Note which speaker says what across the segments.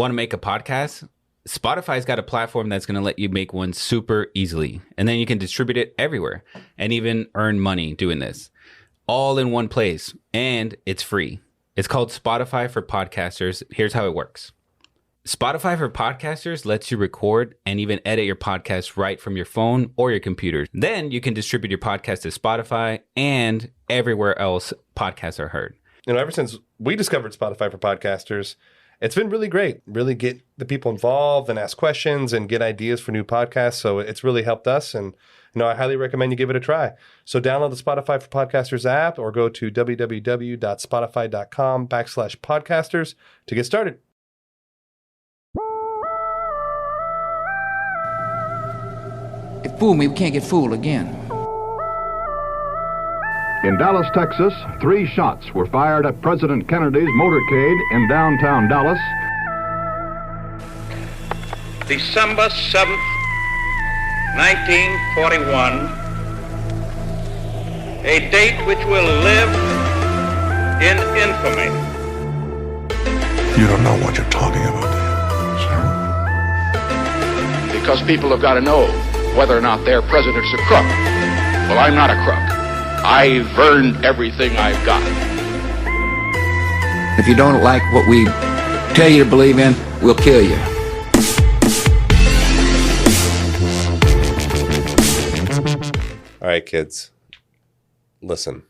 Speaker 1: Want to make a podcast? Spotify's got a platform that's going to let you make one super easily. And then you can distribute it everywhere and even earn money doing this. All in one place. And it's free. It's called Spotify for Podcasters. Here's how it works. Spotify for Podcasters lets you record and even edit your podcast right from your phone or your computer. Then you can distribute your podcast to Spotify and everywhere else podcasts are heard.
Speaker 2: Ever since we discovered Spotify for Podcasters, it's been really great. Really get the people involved and ask questions and get ideas for new podcasts. So it's really helped us. And I highly recommend you give it a try. So download the Spotify for Podcasters app or go to www.spotify.com/podcasters to get started.
Speaker 3: They fooled me, we can't get fooled again.
Speaker 4: In Dallas, Texas, 3 shots were fired at President Kennedy's motorcade in downtown Dallas.
Speaker 5: December 7th, 1941, a date which will live in infamy.
Speaker 6: You don't know what you're talking about, do you, sir?
Speaker 3: Because people have got to know whether or not their president's a crook. Well, I'm not a crook. I've earned everything I've got. If you don't like what we tell you to believe in, we'll kill you.
Speaker 2: All right, kids. Listen.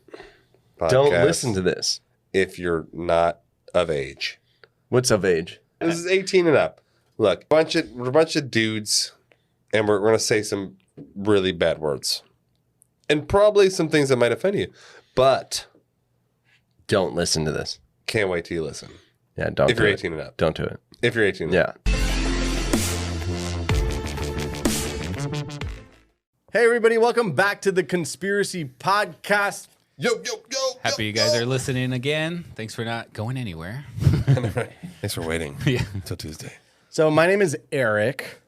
Speaker 7: Don't
Speaker 2: Podcast
Speaker 7: listen to this.
Speaker 2: if you're not of age.
Speaker 7: What's of age?
Speaker 2: This is 18 and up. Look, we're a bunch of dudes, and we're going to say some really bad words. And probably some things that might offend you. But
Speaker 7: Don't listen to this.
Speaker 2: can't wait till you listen.
Speaker 7: Yeah, don't
Speaker 2: If
Speaker 7: do
Speaker 2: you're
Speaker 7: it.
Speaker 2: 18 and up.
Speaker 7: Don't do it.
Speaker 2: If you're 18 and up.
Speaker 7: Yeah. Hey, everybody. Welcome back to the Conspiracy Podcast.
Speaker 2: Yo.
Speaker 1: Happy you guys are listening again. Thanks for not going anywhere.
Speaker 2: Thanks for waiting
Speaker 1: Yeah.
Speaker 2: until Tuesday.
Speaker 7: So my name is Eric.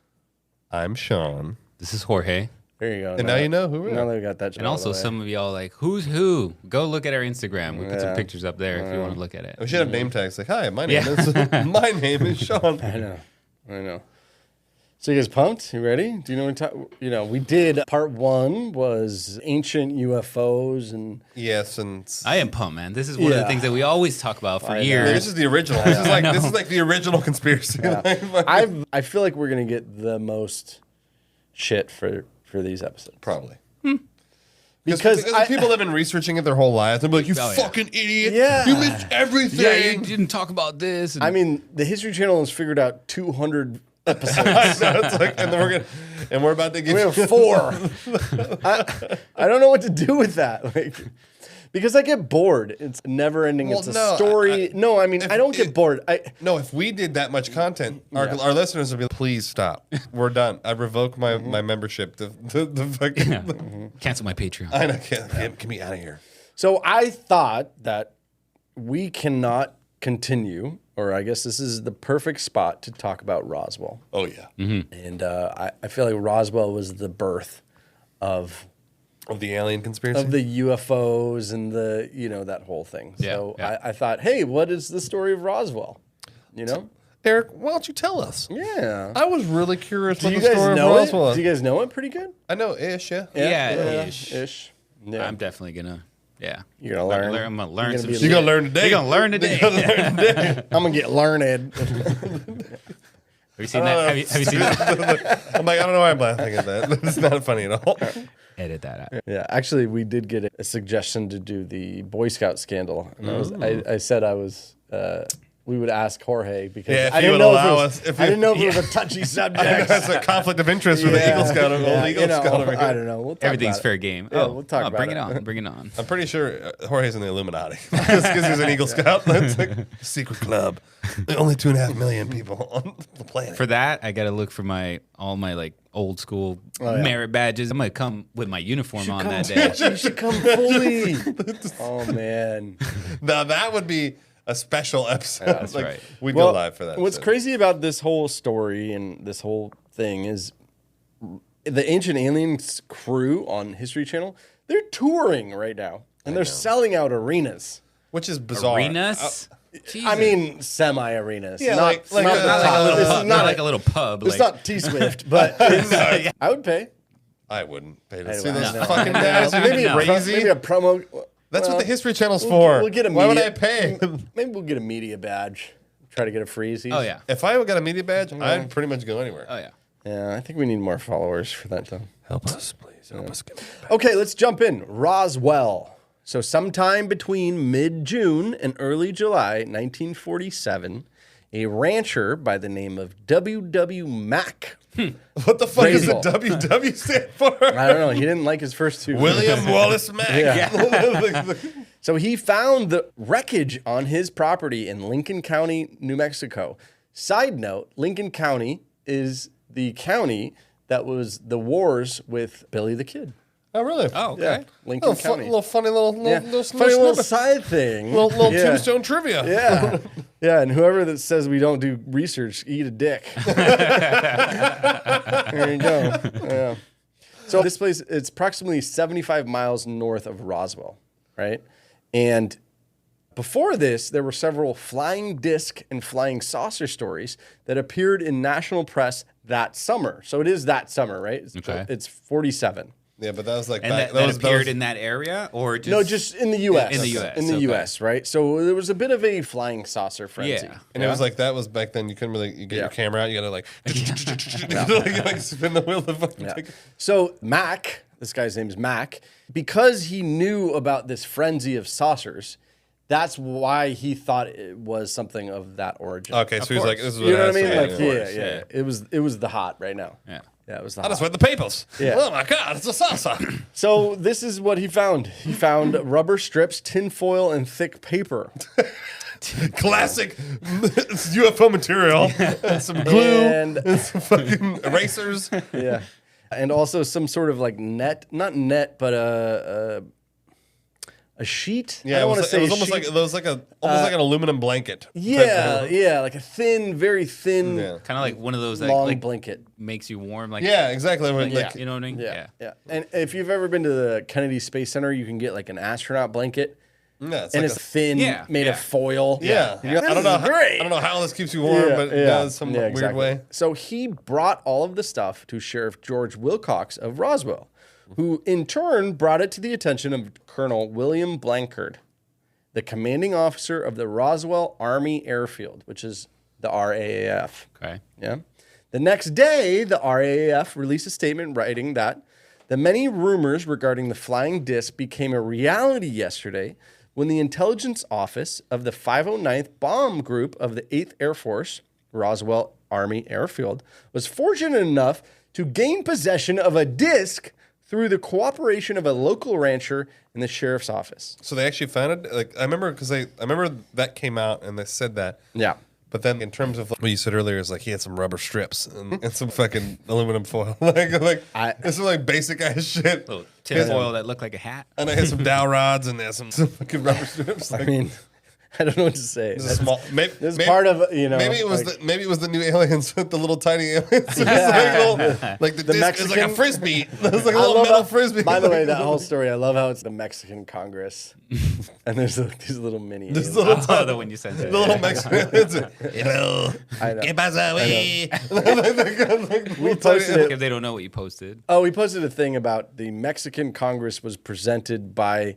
Speaker 2: I'm Sean.
Speaker 1: This is Jorge.
Speaker 7: There you go.
Speaker 2: And now you know who we
Speaker 7: Now
Speaker 2: are.
Speaker 7: that we got that.
Speaker 1: And also some of y'all like, who's who? Go look at our Instagram. We put some pictures up there if you want to look at it.
Speaker 2: We should have name tags like, hi, my name
Speaker 1: Yeah.
Speaker 2: is my name is Sean.
Speaker 7: I know. So you guys pumped? You ready? Do you know what we did part 1 was ancient UFOs and
Speaker 2: Yes, and
Speaker 1: I am pumped, man. This is one of the
Speaker 7: Yeah.
Speaker 1: things that we always talk about for
Speaker 7: I know.
Speaker 1: years.
Speaker 2: this is the original. This is like the original conspiracy.
Speaker 7: I feel like we're gonna get the most shit for these episodes.
Speaker 2: Probably.
Speaker 7: Because
Speaker 2: people have been researching it their whole lives. They're like, you
Speaker 1: Oh, yeah.
Speaker 2: fucking idiot.
Speaker 7: Yeah.
Speaker 2: You missed everything.
Speaker 1: Yeah, you didn't talk about this. And
Speaker 7: I mean, the History Channel has figured out 200 episodes.
Speaker 2: I know, it's like, and we're about to give
Speaker 7: We have 4. I don't know what to do with that. Like, because I get bored. It's never ending.
Speaker 2: Well,
Speaker 7: it's a
Speaker 2: no,
Speaker 7: story. I don't get bored.
Speaker 2: No, if we did that much content, our listeners would be like, please stop. We're done. I revoke my membership. The fucking
Speaker 1: cancel my Patreon.
Speaker 2: I know. Get me out of here.
Speaker 7: So I thought that we cannot continue, or I guess this is the perfect spot to talk about Roswell.
Speaker 2: Oh yeah.
Speaker 7: And I feel like Roswell was the birth of
Speaker 2: The alien conspiracy.
Speaker 7: the UFOs and the that whole thing.
Speaker 1: Yeah,
Speaker 7: So
Speaker 1: yeah.
Speaker 7: I thought, hey, what is the story of Roswell?
Speaker 2: Eric, why don't you tell us?
Speaker 7: Yeah.
Speaker 2: I was really curious
Speaker 7: Do
Speaker 2: about
Speaker 7: you
Speaker 2: the
Speaker 7: guys
Speaker 2: story of
Speaker 7: know
Speaker 2: Roswell.
Speaker 7: it? Do you guys know it pretty good?
Speaker 2: I know ish, yeah.
Speaker 1: Yeah, ish.
Speaker 7: Ish. Yeah.
Speaker 1: I'm definitely gonna. Yeah,
Speaker 7: You're gonna learn.
Speaker 1: I'm gonna learn
Speaker 7: You're
Speaker 1: some
Speaker 7: gonna be-
Speaker 1: shit.
Speaker 2: You're gonna learn today.
Speaker 1: You're gonna learn today.
Speaker 7: I'm gonna get learned.
Speaker 1: Have you seen that? Have you seen that?
Speaker 2: I'm like, I don't know why I'm laughing at that. It's not funny at all.
Speaker 1: Edit that out.
Speaker 7: Yeah, actually, we did get a suggestion to do the Boy Scout scandal, and I said we would ask Jorge because
Speaker 2: Yeah, if
Speaker 7: I
Speaker 2: he
Speaker 7: didn't
Speaker 2: would
Speaker 7: know
Speaker 2: allow
Speaker 7: if
Speaker 2: us.
Speaker 7: it was, I didn't know if it was a touchy subject.
Speaker 2: That's a conflict of interest with the Eagle Scout, old Eagle Scout over here.
Speaker 7: I don't know. We'll talk
Speaker 1: Everything's
Speaker 7: about
Speaker 1: fair
Speaker 7: it.
Speaker 1: game.
Speaker 7: Yeah, we'll talk about
Speaker 1: bring
Speaker 7: it.
Speaker 1: it on. Bring it on.
Speaker 2: I'm pretty sure Jorge's in the Illuminati because he's an Eagle Scout. It's like a secret club. Only 2.5 million people on the planet.
Speaker 1: For that, I gotta look for all my like old school merit badges. I'm gonna come with my uniform on that day.
Speaker 7: You should come fully. Oh man.
Speaker 2: Now that would be a special episode.
Speaker 1: That's right.
Speaker 2: We'd go live for that.
Speaker 7: What's
Speaker 2: episode.
Speaker 7: crazy about this whole story and this whole thing is the Ancient Aliens crew on History Channel, they're touring right now. And they're selling out arenas.
Speaker 2: Which is bizarre.
Speaker 1: Arenas?
Speaker 7: I mean, semi-arenas.
Speaker 2: Yeah,
Speaker 7: not,
Speaker 2: like
Speaker 7: not
Speaker 2: a-
Speaker 7: the
Speaker 2: not
Speaker 7: top.
Speaker 2: like a little
Speaker 7: This is
Speaker 1: Not
Speaker 7: not
Speaker 1: like a little pub.
Speaker 7: It's
Speaker 1: Like,
Speaker 7: not T-Swift, but it's, I would pay.
Speaker 2: I wouldn't pay to
Speaker 7: I
Speaker 2: see
Speaker 7: know.
Speaker 2: those
Speaker 7: No.
Speaker 2: fucking guys.
Speaker 7: Maybe,
Speaker 2: Crazy.
Speaker 7: a promo.
Speaker 2: That's
Speaker 7: well,
Speaker 2: what the History Channel's
Speaker 7: we'll-
Speaker 2: for.
Speaker 7: we'll get a
Speaker 2: Why would
Speaker 7: media-
Speaker 2: I pay?
Speaker 7: Maybe we'll get a media badge. Try to get a freezies.
Speaker 1: oh yeah.
Speaker 2: If I got a media badge, I'd pretty much go anywhere.
Speaker 1: Oh yeah.
Speaker 7: Yeah, I think we need more followers for that though.
Speaker 2: Help us, please. Help us get
Speaker 7: Okay, let's jump in. Roswell. So sometime between mid-June and early July 1947, a rancher by the name of W.W. Mack.
Speaker 2: What the fuck
Speaker 7: Brazel.
Speaker 2: does the WW stand for?
Speaker 7: I don't know. He didn't like his first two.
Speaker 2: William Wallace Mack.
Speaker 7: So he found the wreckage on his property in Lincoln County, New Mexico. Side note, Lincoln County is the county that was the wars with Billy the Kid.
Speaker 2: Oh, really?
Speaker 1: Oh okay.
Speaker 7: Yeah, Lincoln
Speaker 2: Little,
Speaker 7: County.
Speaker 2: little funny little,
Speaker 7: Yeah. Funny little side thing.
Speaker 2: little
Speaker 7: Yeah.
Speaker 2: tombstone trivia.
Speaker 7: Yeah. Yeah, and whoever that says we don't do research, eat a dick. There you go. Yeah. So this place, it's approximately 75 miles north of Roswell, right? And before this, there were several flying disc and flying saucer stories that appeared in national press that summer. So it is that summer, right?
Speaker 1: Okay.
Speaker 7: It's 47.
Speaker 2: Yeah, but that was like
Speaker 1: And
Speaker 2: back,
Speaker 1: that
Speaker 2: was,
Speaker 1: appeared
Speaker 2: was,
Speaker 1: in that area, or just
Speaker 7: No, just in the U.S.
Speaker 1: In the US,
Speaker 7: In the
Speaker 1: okay.
Speaker 7: U.S., right? So there was a bit of a flying saucer frenzy.
Speaker 1: Yeah.
Speaker 2: and it was like that was back then. You couldn't really you get your
Speaker 7: Yeah.
Speaker 2: camera out. You gotta like, like spin the wheel. The fucking
Speaker 7: Yeah.
Speaker 2: thing.
Speaker 7: So Mac, this guy's name is Mac, because he knew about this frenzy of saucers, that's why he thought it was something of that origin.
Speaker 2: Okay, so he's
Speaker 1: course.
Speaker 2: like, this is what
Speaker 7: You know what I mean?
Speaker 2: has
Speaker 7: Like,
Speaker 2: to be.
Speaker 7: yeah. It was the hot right now.
Speaker 1: Yeah.
Speaker 7: Yeah, it was the
Speaker 2: I
Speaker 7: hot.
Speaker 2: just read the papers.
Speaker 7: Yeah.
Speaker 2: Oh my god, it's a salsa.
Speaker 7: So this is what he found. He found rubber strips, tinfoil, and thick paper.
Speaker 2: Classic UFO material. And some glue.
Speaker 7: And
Speaker 2: And some fucking erasers.
Speaker 7: yeah. And also some sort of like net, not net, but a sheet. I
Speaker 2: Yeah,
Speaker 7: don't
Speaker 2: it
Speaker 7: want to
Speaker 2: was,
Speaker 7: say
Speaker 2: it was
Speaker 7: a
Speaker 2: almost like
Speaker 7: sheet.
Speaker 2: it was like almost like an aluminum blanket.
Speaker 7: Yeah, yeah, like a thin, very thin,
Speaker 2: Yeah.
Speaker 1: kind of like one of those that
Speaker 7: long
Speaker 1: like
Speaker 7: blanket.
Speaker 1: makes you warm. Like
Speaker 2: Yeah, exactly. When,
Speaker 7: Yeah.
Speaker 2: like,
Speaker 1: you know what I mean?
Speaker 7: Yeah, yeah. And if you've ever been to the Kennedy Space Center, you can get like an astronaut blanket,
Speaker 2: yeah, it's
Speaker 7: and
Speaker 2: like
Speaker 7: it's thin,
Speaker 1: Yeah,
Speaker 7: made
Speaker 1: yeah.
Speaker 7: of foil.
Speaker 2: yeah.
Speaker 7: You're like,
Speaker 2: I don't know.
Speaker 7: "This is great."
Speaker 2: I don't know how this keeps you warm, but it does some weird
Speaker 7: exactly.
Speaker 2: way.
Speaker 7: So he brought all of the stuff to Sheriff George Wilcox of Roswell, who in turn brought it to the attention of Colonel William Blanchard, the commanding officer of the Roswell Army Airfield, which is the RAAF.
Speaker 1: Okay.
Speaker 7: Yeah. The next day, the RAAF released a statement writing that the many rumors regarding the flying disc became a reality yesterday when the intelligence office of the 509th Bomb Group of the 8th Air Force, Roswell Army Airfield, was fortunate enough to gain possession of a disc through the cooperation of a local rancher in the sheriff's office.
Speaker 2: So they actually found it. Like I remember I remember that came out and they said that.
Speaker 7: Yeah.
Speaker 2: But then in terms of what you said earlier, is like he had some rubber strips and some fucking aluminum foil. like this is like basic ass shit.
Speaker 1: Little tinfoil that looked like a hat.
Speaker 2: And I had some dowel rods and there's some fucking rubber strips.
Speaker 7: I
Speaker 2: Like,
Speaker 7: mean, I don't know what to say.
Speaker 2: this is small. Maybe,
Speaker 7: This is part of, you know.
Speaker 2: Maybe it was
Speaker 7: like-
Speaker 2: maybe it was the new aliens with the little tiny aliens. It's like the disc is like a
Speaker 7: Mexican-
Speaker 2: frisbee. It's like a
Speaker 7: I
Speaker 2: little
Speaker 7: love
Speaker 2: metal
Speaker 7: how-
Speaker 2: frisbee.
Speaker 7: By the way, that whole story, I love how it's the Mexican Congress, and there's these little mini. aliens.
Speaker 1: Oh, the one you sent.
Speaker 2: the little Mexican. Hello.
Speaker 7: I know.
Speaker 2: ¿Qué pasa, güey?
Speaker 7: We posted it.
Speaker 1: If they don't know what you posted.
Speaker 7: Oh, we posted a thing about the Mexican Congress was presented by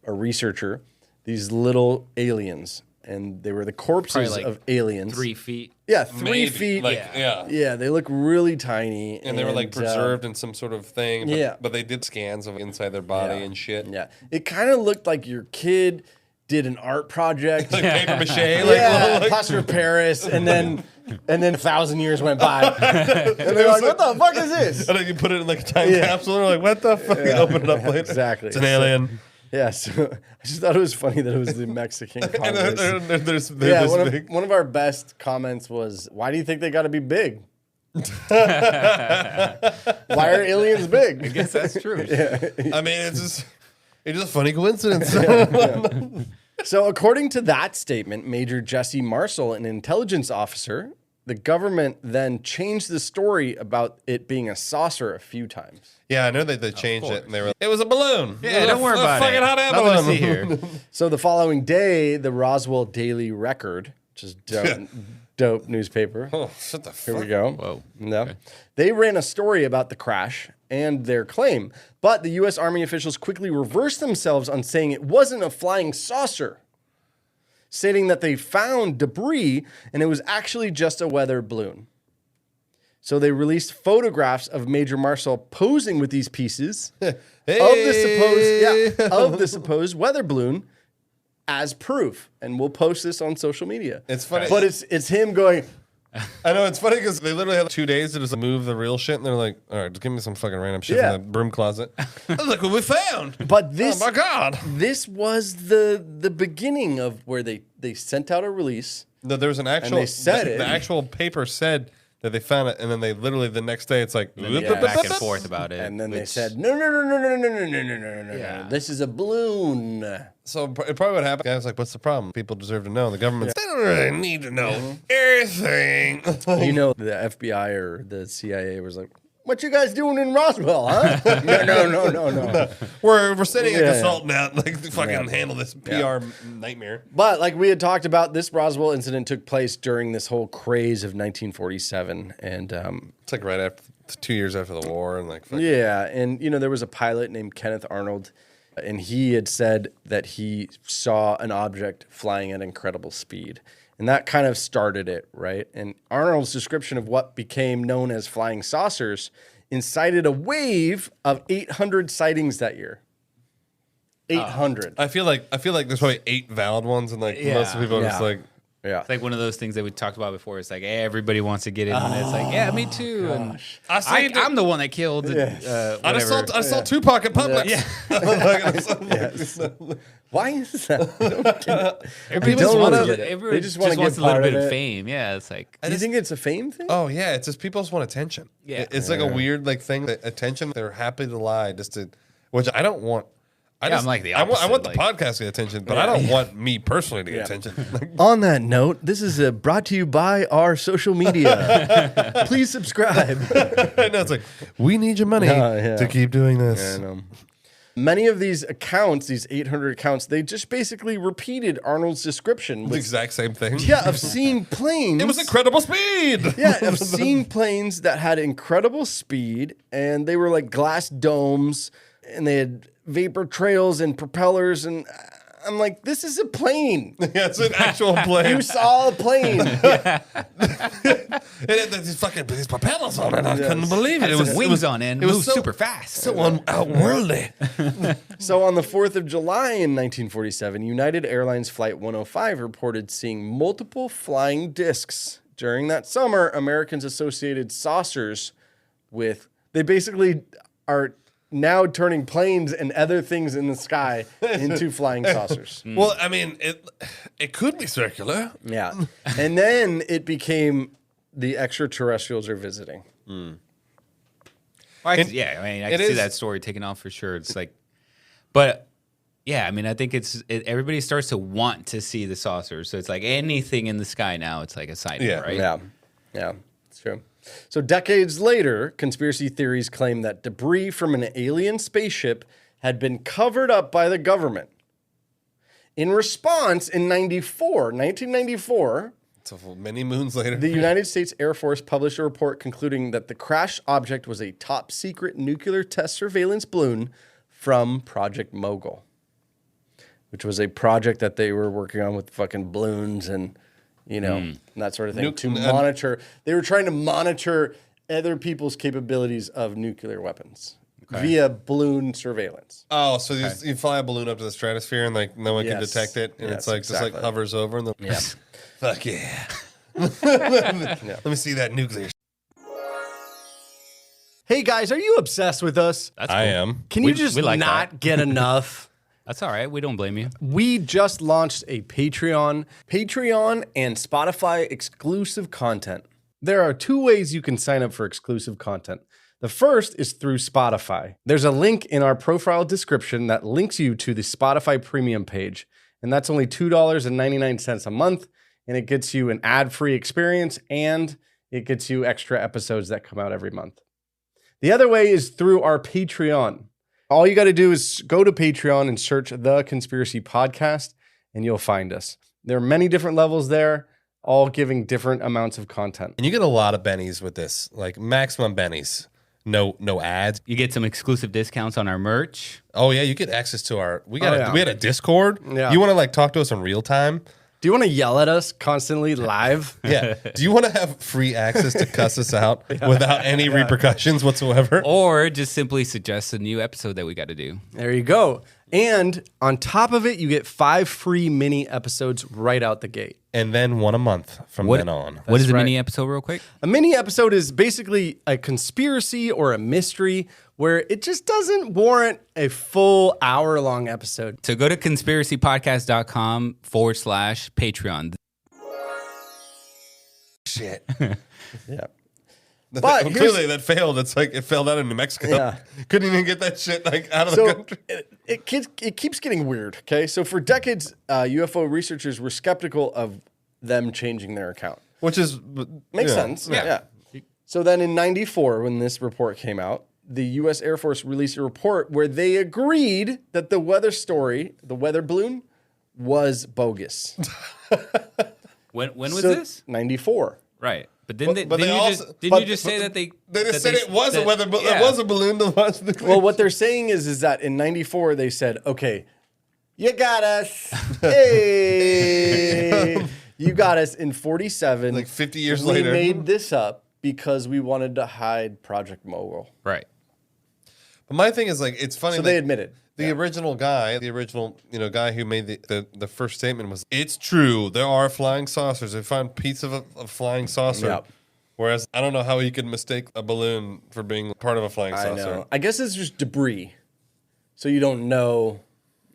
Speaker 7: a researcher, these little aliens, and they were the corpses
Speaker 1: Probably like
Speaker 7: of aliens.
Speaker 1: 3 feet.
Speaker 7: Yeah, 3
Speaker 2: Maybe,
Speaker 7: feet.
Speaker 2: like, yeah.
Speaker 7: Yeah, they look really tiny.
Speaker 2: And they were like preserved in some sort of thing. But,
Speaker 7: yeah.
Speaker 2: but they did scans of inside their body
Speaker 7: Yeah.
Speaker 2: and shit.
Speaker 7: Yeah, it kind of looked like your kid did an art project.
Speaker 2: Like paper mache. Like,
Speaker 7: Yeah,
Speaker 2: like,
Speaker 7: plaster of Paris, and then 1,000 years went by, and they're like, "What the fuck is this?"
Speaker 2: and then you put it in like a time
Speaker 7: Yeah.
Speaker 2: capsule and they're like, what the fuck? You open it up later.
Speaker 7: Exactly.
Speaker 2: It's an alien.
Speaker 7: Yeah, so I just thought it was funny that it was the Mexican
Speaker 2: And
Speaker 7: Congress.
Speaker 2: they're this
Speaker 7: Yeah,
Speaker 2: big.
Speaker 7: one of our best comments was, "Why do you think they got to be big? Why are aliens big?"
Speaker 1: I guess that's true.
Speaker 2: I mean, it's just a funny coincidence.
Speaker 7: So, according to that statement, Major Jesse Marcel, an intelligence officer, the government then changed the story about it being a saucer a few times.
Speaker 2: Yeah, I know that they changed it, and they were. It was a balloon.
Speaker 1: Yeah, don't worry about
Speaker 2: fucking
Speaker 1: it.
Speaker 2: hot air
Speaker 1: Nothing to
Speaker 2: balloon.
Speaker 1: see here.
Speaker 7: So the following day, the Roswell Daily Record, which is dope newspaper.
Speaker 2: Oh, shut the
Speaker 7: Here
Speaker 2: fuck.
Speaker 7: we go.
Speaker 1: Whoa.
Speaker 7: No. They ran a story about the crash and their claim, but the U.S. Army officials quickly reversed themselves on saying it wasn't a flying saucer, stating that they found debris and it was actually just a weather balloon. So they released photographs of Major Marcel posing with these pieces of the supposed weather balloon as proof, and we'll post this on social media.
Speaker 2: It's funny.
Speaker 7: but it's him going.
Speaker 2: I know, it's funny because they literally had 2 days to just move the real shit, and they're like, all right, just give me some fucking random shit
Speaker 7: Yeah.
Speaker 2: from the broom closet. Look what we found.
Speaker 7: But this,
Speaker 2: Oh my God.
Speaker 7: this was the beginning of where they sent out a release.
Speaker 2: No, there was an actual.
Speaker 7: they said
Speaker 2: the,
Speaker 7: it.
Speaker 2: the actual paper said that they found it, and then they literally the next day it's like
Speaker 1: Back and forth about it.
Speaker 7: And then they
Speaker 1: which-
Speaker 7: said, no. This is a balloon.
Speaker 2: So it probably would happen. Guys, like, what's the problem? People deserve to know. The government, they don't really need to know everything.
Speaker 7: You know, the FBI or the CIA was like, what you guys doing in Roswell, huh? No.
Speaker 2: We're sending a
Speaker 7: Yeah.
Speaker 2: consultant out, like, to fucking handle this PR nightmare.
Speaker 7: But like we had talked about, this Roswell incident took place during this whole craze of 1947. And
Speaker 2: It's like right after 2 years after the war, and like, fucking,
Speaker 7: yeah, and you know, there was a pilot named Kenneth Arnold, and he had said that he saw an object flying at incredible speed. And that kind of started it, right? And Arnold's description of what became known as flying saucers incited a wave of 800 sightings that year. 800.
Speaker 2: I feel like there's probably 8 valid ones, and like most of the people are just
Speaker 7: Yeah.
Speaker 2: like,
Speaker 7: Yeah.
Speaker 1: It's like one of those things that we talked about before. It's like everybody wants to get in, and it's like, yeah, me too. And I'm the one that killed.
Speaker 2: I just saw Tupac at Publix.
Speaker 7: Why is that?
Speaker 1: Everybody
Speaker 7: don't
Speaker 1: just wants
Speaker 7: really
Speaker 1: to
Speaker 7: get it.
Speaker 1: everybody
Speaker 7: They just
Speaker 1: just
Speaker 7: wanna
Speaker 1: wants
Speaker 7: get
Speaker 1: a little
Speaker 7: part
Speaker 1: bit
Speaker 7: of
Speaker 1: of
Speaker 7: it.
Speaker 1: fame. Yeah, it's like
Speaker 7: Do you think it's a fame thing?
Speaker 2: Oh yeah, it's just people just want attention.
Speaker 1: Yeah.
Speaker 2: It's like a weird like thing. That attention, they're happy to lie just to, which I don't want.
Speaker 1: I'm like the
Speaker 2: I want
Speaker 1: opposite,
Speaker 2: the
Speaker 1: like-
Speaker 2: podcast to get attention, but I don't want me personally to get attention. Like,
Speaker 7: On that note, this is brought to you by our social media. Please subscribe.
Speaker 2: I know it's like we need your money
Speaker 7: Yeah.
Speaker 2: to keep doing this.
Speaker 7: Many of these accounts, these 800 accounts, they just basically repeated Arnold's description
Speaker 2: The
Speaker 7: with,
Speaker 2: exact same thing.
Speaker 7: of seeing planes.
Speaker 2: It was incredible speed.
Speaker 7: Yeah, of seeing planes that had incredible speed, and they were like glass domes, and they had vapor trails and propellers, and I'm like, this is a plane.
Speaker 2: Yeah, it's an actual plane.
Speaker 7: You saw a plane.
Speaker 2: These propellers on it. I couldn't believe it.
Speaker 1: it was wings on it and
Speaker 2: it was
Speaker 1: moved
Speaker 2: so-
Speaker 1: super fast.
Speaker 2: So outworldly.
Speaker 7: So on the 4th of July in 1947, United Airlines Flight 105 reported seeing multiple flying discs. During that summer, Americans associated saucers with, they basically are now turning planes and other things in the sky into flying saucers.
Speaker 2: Well, I mean, it could be circular.
Speaker 7: Yeah. And then it became the extraterrestrials are visiting.
Speaker 1: I can see that story taking off for sure. It's like, but yeah, I mean, I think everybody starts to want to see the saucers. So it's like anything in the sky now, it's like a sighting,
Speaker 2: Yeah.
Speaker 1: right?
Speaker 7: Yeah, it's true. So decades later, conspiracy theories claim that debris from an alien spaceship had been covered up by the government. In response, in 1994,
Speaker 2: So many moons later.
Speaker 7: the United States Air Force published a report concluding that the crash object was a top secret nuclear test surveillance balloon from Project Mogul, which was a project that they were working on with fucking balloons and, you know, and that sort of thing to monitor. They were trying to monitor other people's capabilities of nuclear weapons via balloon surveillance.
Speaker 2: Oh, so you fly a balloon up to the stratosphere and like no one can
Speaker 7: Yes.
Speaker 2: detect it, and
Speaker 7: Yes,
Speaker 2: it's like just
Speaker 7: exactly.
Speaker 2: like hovers over and
Speaker 7: Yeah.
Speaker 2: fuck yeah. Let me see that nuclear.
Speaker 7: Hey guys, are you obsessed with us?
Speaker 1: That's
Speaker 2: I
Speaker 1: cool.
Speaker 2: am.
Speaker 7: Can
Speaker 1: We-
Speaker 7: you just
Speaker 1: we like
Speaker 7: not
Speaker 1: that.
Speaker 7: get enough?
Speaker 1: That's all right. We don't blame you.
Speaker 7: We just launched a Patreon and Spotify exclusive content. There are 2 ways you can sign up for exclusive content. The first is through Spotify. There's a link in our profile description that links you to the Spotify premium page, and that's only $2.99 a month, and it gets you an ad-free experience, and it gets you extra episodes that come out every month. The other way is through our Patreon. All you got to do is go to Patreon and search The Conspiracy Podcast, and you'll find us. There are many different levels there, all giving different amounts of content.
Speaker 2: And you get a lot of bennies with this, like maximum bennies. No ads.
Speaker 1: You get some exclusive discounts on our merch.
Speaker 2: Oh yeah, you get access to our. We had a Discord.
Speaker 7: Yeah.
Speaker 2: You want to like talk to us in real time?
Speaker 7: Do you want to yell at us constantly live?
Speaker 2: Yeah. Do you want to have free access to cuss us out without any repercussions whatsoever?
Speaker 1: Or just simply suggest a new episode that we got to do.
Speaker 7: There you go. And on top of it, you get 5 free mini episodes right out the gate.
Speaker 2: And then one a month from then on.
Speaker 1: What is a
Speaker 7: right.
Speaker 1: mini episode, real quick?
Speaker 7: A mini episode is basically a conspiracy or a mystery where it just doesn't warrant a full hour-long episode.
Speaker 1: So go to conspiracypodcast.com/Patreon.
Speaker 2: Shit.
Speaker 7: Yeah.
Speaker 2: But
Speaker 7: here's-
Speaker 2: clearly that failed. It's like it fell out in New Mexico.
Speaker 7: Yeah.
Speaker 2: Couldn't even get that shit like out of the
Speaker 7: So
Speaker 2: country.
Speaker 7: it keeps getting weird, okay? So for decades, UFO researchers were skeptical of them changing their account.
Speaker 2: Which is
Speaker 7: Makes
Speaker 2: yeah.
Speaker 7: sense. Yeah. So then in 94, when this report came out, the U.S. Air Force released a report where they agreed that the weather story, the weather balloon, was bogus.
Speaker 1: When was this?
Speaker 7: 94.
Speaker 1: Right. But didn't
Speaker 2: But
Speaker 1: didn't
Speaker 2: they
Speaker 1: you
Speaker 2: also-
Speaker 1: just didn't you just say that they
Speaker 2: They just
Speaker 1: that
Speaker 2: said it was a weather balloon.
Speaker 1: yeah.
Speaker 2: It was a balloon to launch the
Speaker 7: Well, what they're saying is that in 94, they said, okay, you got us. Hey, you got us in 47.
Speaker 2: Like 50 years
Speaker 7: we
Speaker 2: later.
Speaker 7: made this up because we wanted to hide Project Mogul.
Speaker 1: Right.
Speaker 2: But my thing is like it's funny.
Speaker 7: So
Speaker 2: like,
Speaker 7: they admitted.
Speaker 2: the original guy who made the first statement was, it's true, there are flying saucers. They found piece of a flying saucer.
Speaker 7: Yep.
Speaker 2: Whereas I don't know how you could mistake a balloon for being part of a flying
Speaker 7: I
Speaker 2: saucer.
Speaker 7: know. I guess it's just debris. So you don't know.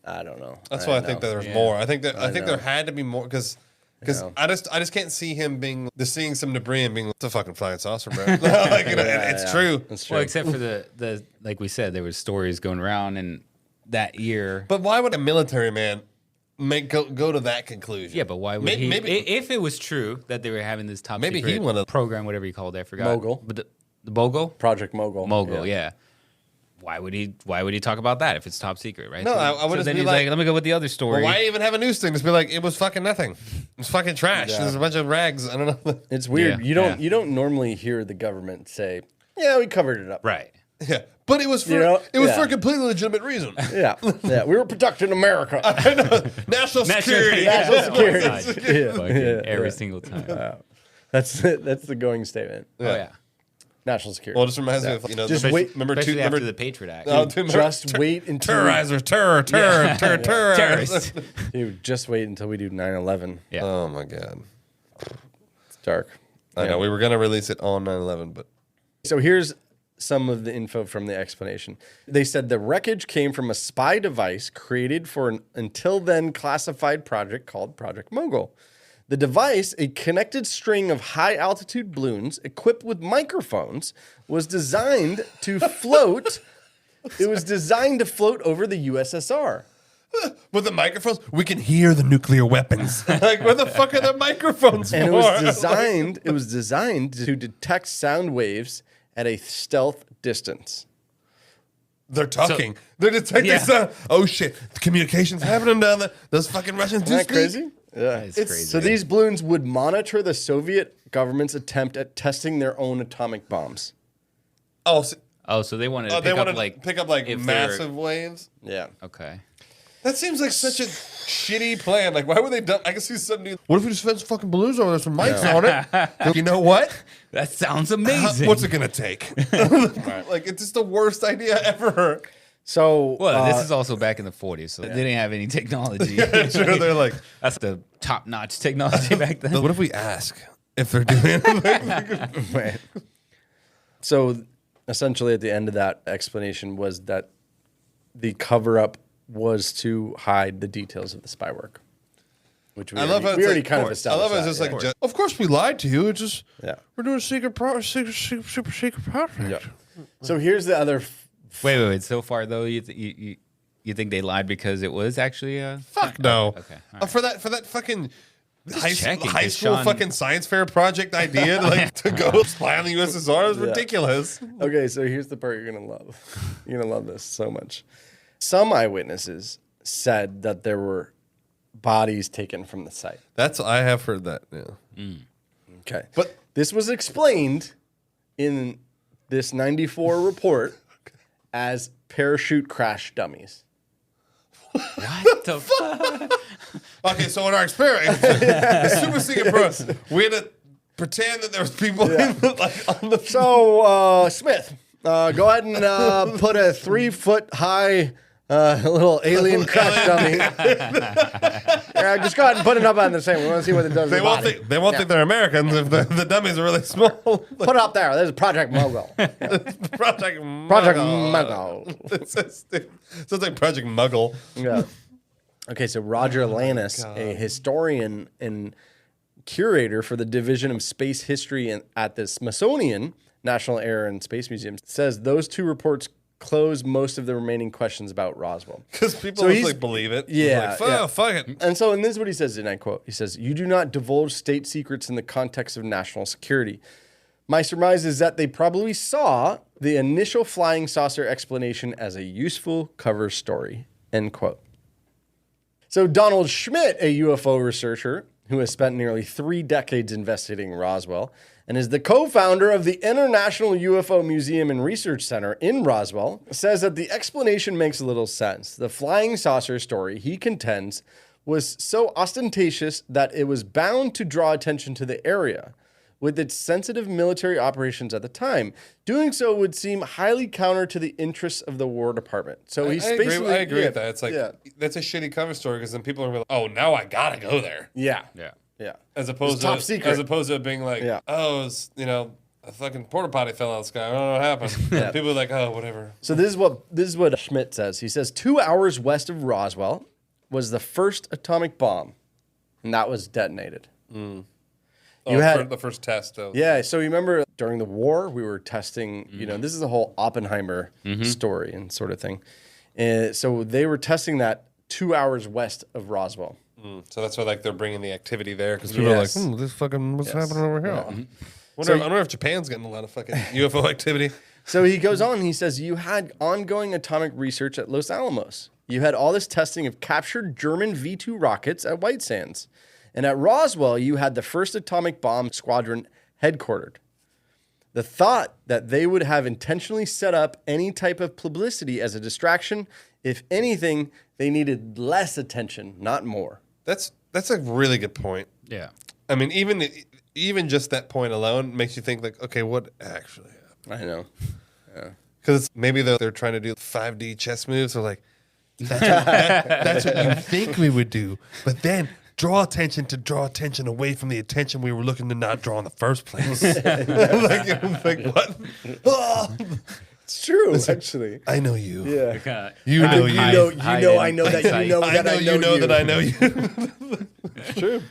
Speaker 7: I don't know.
Speaker 2: That's why I think that there's more. I think there had to be more because
Speaker 7: know.
Speaker 2: I just can't see him seeing some debris and being it's a fucking flying saucer, bro. Like, it's true.
Speaker 7: That's true.
Speaker 1: Well, except for the like we said, there was stories going around and that year.
Speaker 2: But why would a military man go to that conclusion?
Speaker 1: Yeah, but why would he? If it was true that they were having this top
Speaker 2: Maybe he
Speaker 1: secret
Speaker 2: wanna-
Speaker 1: program, whatever you called it, I forgot.
Speaker 7: Mogul.
Speaker 1: But the Mogul?
Speaker 7: Project Mogul.
Speaker 1: Mogul, yeah. Why would he talk about that if it's top secret, right?
Speaker 2: No,
Speaker 1: so,
Speaker 2: I would just
Speaker 1: then
Speaker 2: be
Speaker 1: he's
Speaker 2: like,
Speaker 1: let me go with the other story.
Speaker 2: Well, why even have a news thing? Just be like, it was fucking nothing. It's fucking trash.
Speaker 7: Yeah.
Speaker 2: There's a bunch of rags. I don't know.
Speaker 7: It's weird.
Speaker 1: Yeah,
Speaker 7: You don't normally hear the government say, "Yeah, we covered it up."
Speaker 1: Right.
Speaker 2: Yeah, but it was for for a completely legitimate reason.
Speaker 7: Yeah. Yeah. We were protecting America.
Speaker 2: National security.
Speaker 7: National security.
Speaker 1: Fucking every single time.
Speaker 7: That's the going statement.
Speaker 1: Oh yeah.
Speaker 7: National security.
Speaker 2: Well, it just reminds me of
Speaker 7: Just
Speaker 2: the,
Speaker 7: wait-
Speaker 2: Remember
Speaker 1: Especially after
Speaker 2: remember
Speaker 1: the Patriot Act.
Speaker 2: Oh, dude, remember
Speaker 7: just wait until
Speaker 2: terrorizers, terrorizers.
Speaker 1: Terrorists.
Speaker 7: Dude, just wait until we do 9/11.
Speaker 1: Yeah.
Speaker 2: Oh my god.
Speaker 7: It's dark.
Speaker 2: I know we were gonna release it on 9/11, but
Speaker 7: So here's some of the info from the explanation. They said the wreckage came from a spy device created for an until then classified project called Project Mogul. The device, a connected string of high altitude balloons equipped with microphones, was designed to float. It was designed to float over the USSR.
Speaker 2: with the microphones, we can hear the nuclear weapons. Like, what the fuck are the microphones
Speaker 7: And
Speaker 2: for?
Speaker 7: it was designed to detect sound waves at a stealth distance.
Speaker 2: They're talking. They're detecting sound. Oh shit! The communications happening down there. Those fucking Russians.
Speaker 7: Isn't that crazy? Yeah.
Speaker 1: It's crazy.
Speaker 7: So these balloons would monitor the Soviet government's attempt at testing their own atomic bombs.
Speaker 2: Oh, so,
Speaker 1: So they wanted to
Speaker 2: they
Speaker 1: pick
Speaker 2: wanted
Speaker 1: up like
Speaker 2: to pick up like
Speaker 1: if they're-
Speaker 2: massive waves.
Speaker 7: Yeah.
Speaker 1: Okay.
Speaker 2: That seems like such a shitty plan. Like, why would they do? I can see some dude. What if we just fed some fucking balloons over there, some mics on it? You know what?
Speaker 1: That sounds amazing.
Speaker 2: What's it gonna take? Like, it's just the worst idea ever.
Speaker 7: So
Speaker 1: Well, this is also back in the 40s, so they didn't have any technology.
Speaker 2: Sure, they're like,
Speaker 1: That's the top-notch technology back then.
Speaker 2: what if we ask if they're doing it?
Speaker 7: So essentially, at the end of that explanation was that the cover up was to hide the details of the spy work, which we
Speaker 2: I love how
Speaker 7: we
Speaker 2: it's
Speaker 7: already
Speaker 2: like,
Speaker 7: kind of
Speaker 2: I
Speaker 7: established.
Speaker 2: love how it's just
Speaker 7: that,
Speaker 2: like, of course we lied to you. It's just
Speaker 7: yeah.
Speaker 2: we're doing a super secret project.
Speaker 7: Yeah. So here's the other.
Speaker 1: Wait. So far, though, you think they lied because it was actually a...
Speaker 2: Fuck no.
Speaker 1: Okay. All right.
Speaker 2: For that fucking
Speaker 1: checking,
Speaker 2: high
Speaker 1: 'cause
Speaker 2: school
Speaker 1: Sean-
Speaker 2: fucking science fair project idea to go spy on the USSR is ridiculous.
Speaker 7: Okay, so here's the part you're gonna love. You're gonna love this so much. Some eyewitnesses said that there were bodies taken from the site.
Speaker 2: I have heard that. Yeah.
Speaker 7: Okay,
Speaker 2: But-
Speaker 7: this was explained in this '94 report as parachute crash dummies.
Speaker 1: What the fuck?
Speaker 2: Okay, so in our experience, the Super Secret Pro, we had to pretend that there was people in the, like on the.
Speaker 7: So Smith, go ahead and put a 3-foot high little alien crash dummy. Yeah, just go ahead and put it up on the same. We want to see what it does.
Speaker 2: They
Speaker 7: to the
Speaker 2: won't
Speaker 7: body.
Speaker 2: think they're Americans if the dummies are really small.
Speaker 7: Put it up there. There's Project Mogul.
Speaker 2: Project
Speaker 7: Mogul.
Speaker 2: Sounds like Project Muggle.
Speaker 7: Yeah. Okay, so Roger Lannis, a historian and curator for the Division of Space History at the Smithsonian National Air and Space Museum, says those two reports close most of the remaining questions about Roswell.
Speaker 2: Because people
Speaker 7: So
Speaker 2: just
Speaker 7: he's-
Speaker 2: like believe it.
Speaker 7: Yeah,
Speaker 2: Like,
Speaker 7: yeah.
Speaker 2: fuck it.
Speaker 7: And so, and this is what he says, and I quote, he says, "You do not divulge state secrets in the context of national security. My surmise is that they probably saw the initial flying saucer explanation as a useful cover story," end quote. So Donald Schmidt, a UFO researcher who has spent nearly 3 decades investigating Roswell and is the co-founder of the International UFO Museum and Research Center in Roswell, says that the explanation makes little sense. The flying saucer story, he contends, was so ostentatious that it was bound to draw attention to the area. With its sensitive military operations at the time, doing so would seem highly counter to the interests of the War Department. So he's
Speaker 2: I agree
Speaker 7: basically
Speaker 2: with that. It's like that's a shitty cover story because then people are gonna be like, "Oh, now I gotta go there,"
Speaker 7: yeah.
Speaker 1: Yeah.
Speaker 2: as opposed
Speaker 7: It's
Speaker 2: to
Speaker 7: top secret.
Speaker 2: as opposed to being like,
Speaker 7: Yeah.
Speaker 2: "Oh, it's, a fucking porta potty fell out of the sky. I don't know what happened."
Speaker 7: Yeah.
Speaker 2: People are like, "Oh, whatever."
Speaker 7: So this is what Schmidt says. He says 2 hours west of Roswell was the first atomic bomb, and that was detonated.
Speaker 2: You
Speaker 7: had-
Speaker 2: the first test. Of,
Speaker 7: Yeah, so you remember during the war we were testing. This is the whole Oppenheimer story and sort of thing. So they were testing that 2 hours west of Roswell.
Speaker 2: So that's why they're bringing the activity there because people
Speaker 7: Yes.
Speaker 2: are like, "This fucking what's happening over here?" I wonder if Japan's getting a lot of fucking UFO activity.
Speaker 7: So he goes on, he says, you had ongoing atomic research at Los Alamos. You had all this testing of captured German V-2 rockets at White Sands. And at Roswell, you had the first atomic bomb squadron headquartered. The thought that they would have intentionally set up any type of publicity as a distraction, if anything, they needed less attention, not more.
Speaker 2: That's a really good point.
Speaker 1: Yeah.
Speaker 2: I mean, even just that point alone makes you think like, okay, what actually happened?
Speaker 7: I know.
Speaker 2: Because maybe they're trying to do 5D chess moves. They're like, that's what you think we would do, but then draw attention away from the attention we were looking to not draw in the first place. like what?
Speaker 7: It's true, actually.
Speaker 2: I know you.
Speaker 7: Yeah.
Speaker 2: You know you.
Speaker 7: I know that you know
Speaker 2: I
Speaker 7: that
Speaker 2: know
Speaker 7: I know
Speaker 2: you know
Speaker 7: you.
Speaker 2: that I know you.
Speaker 7: It's true.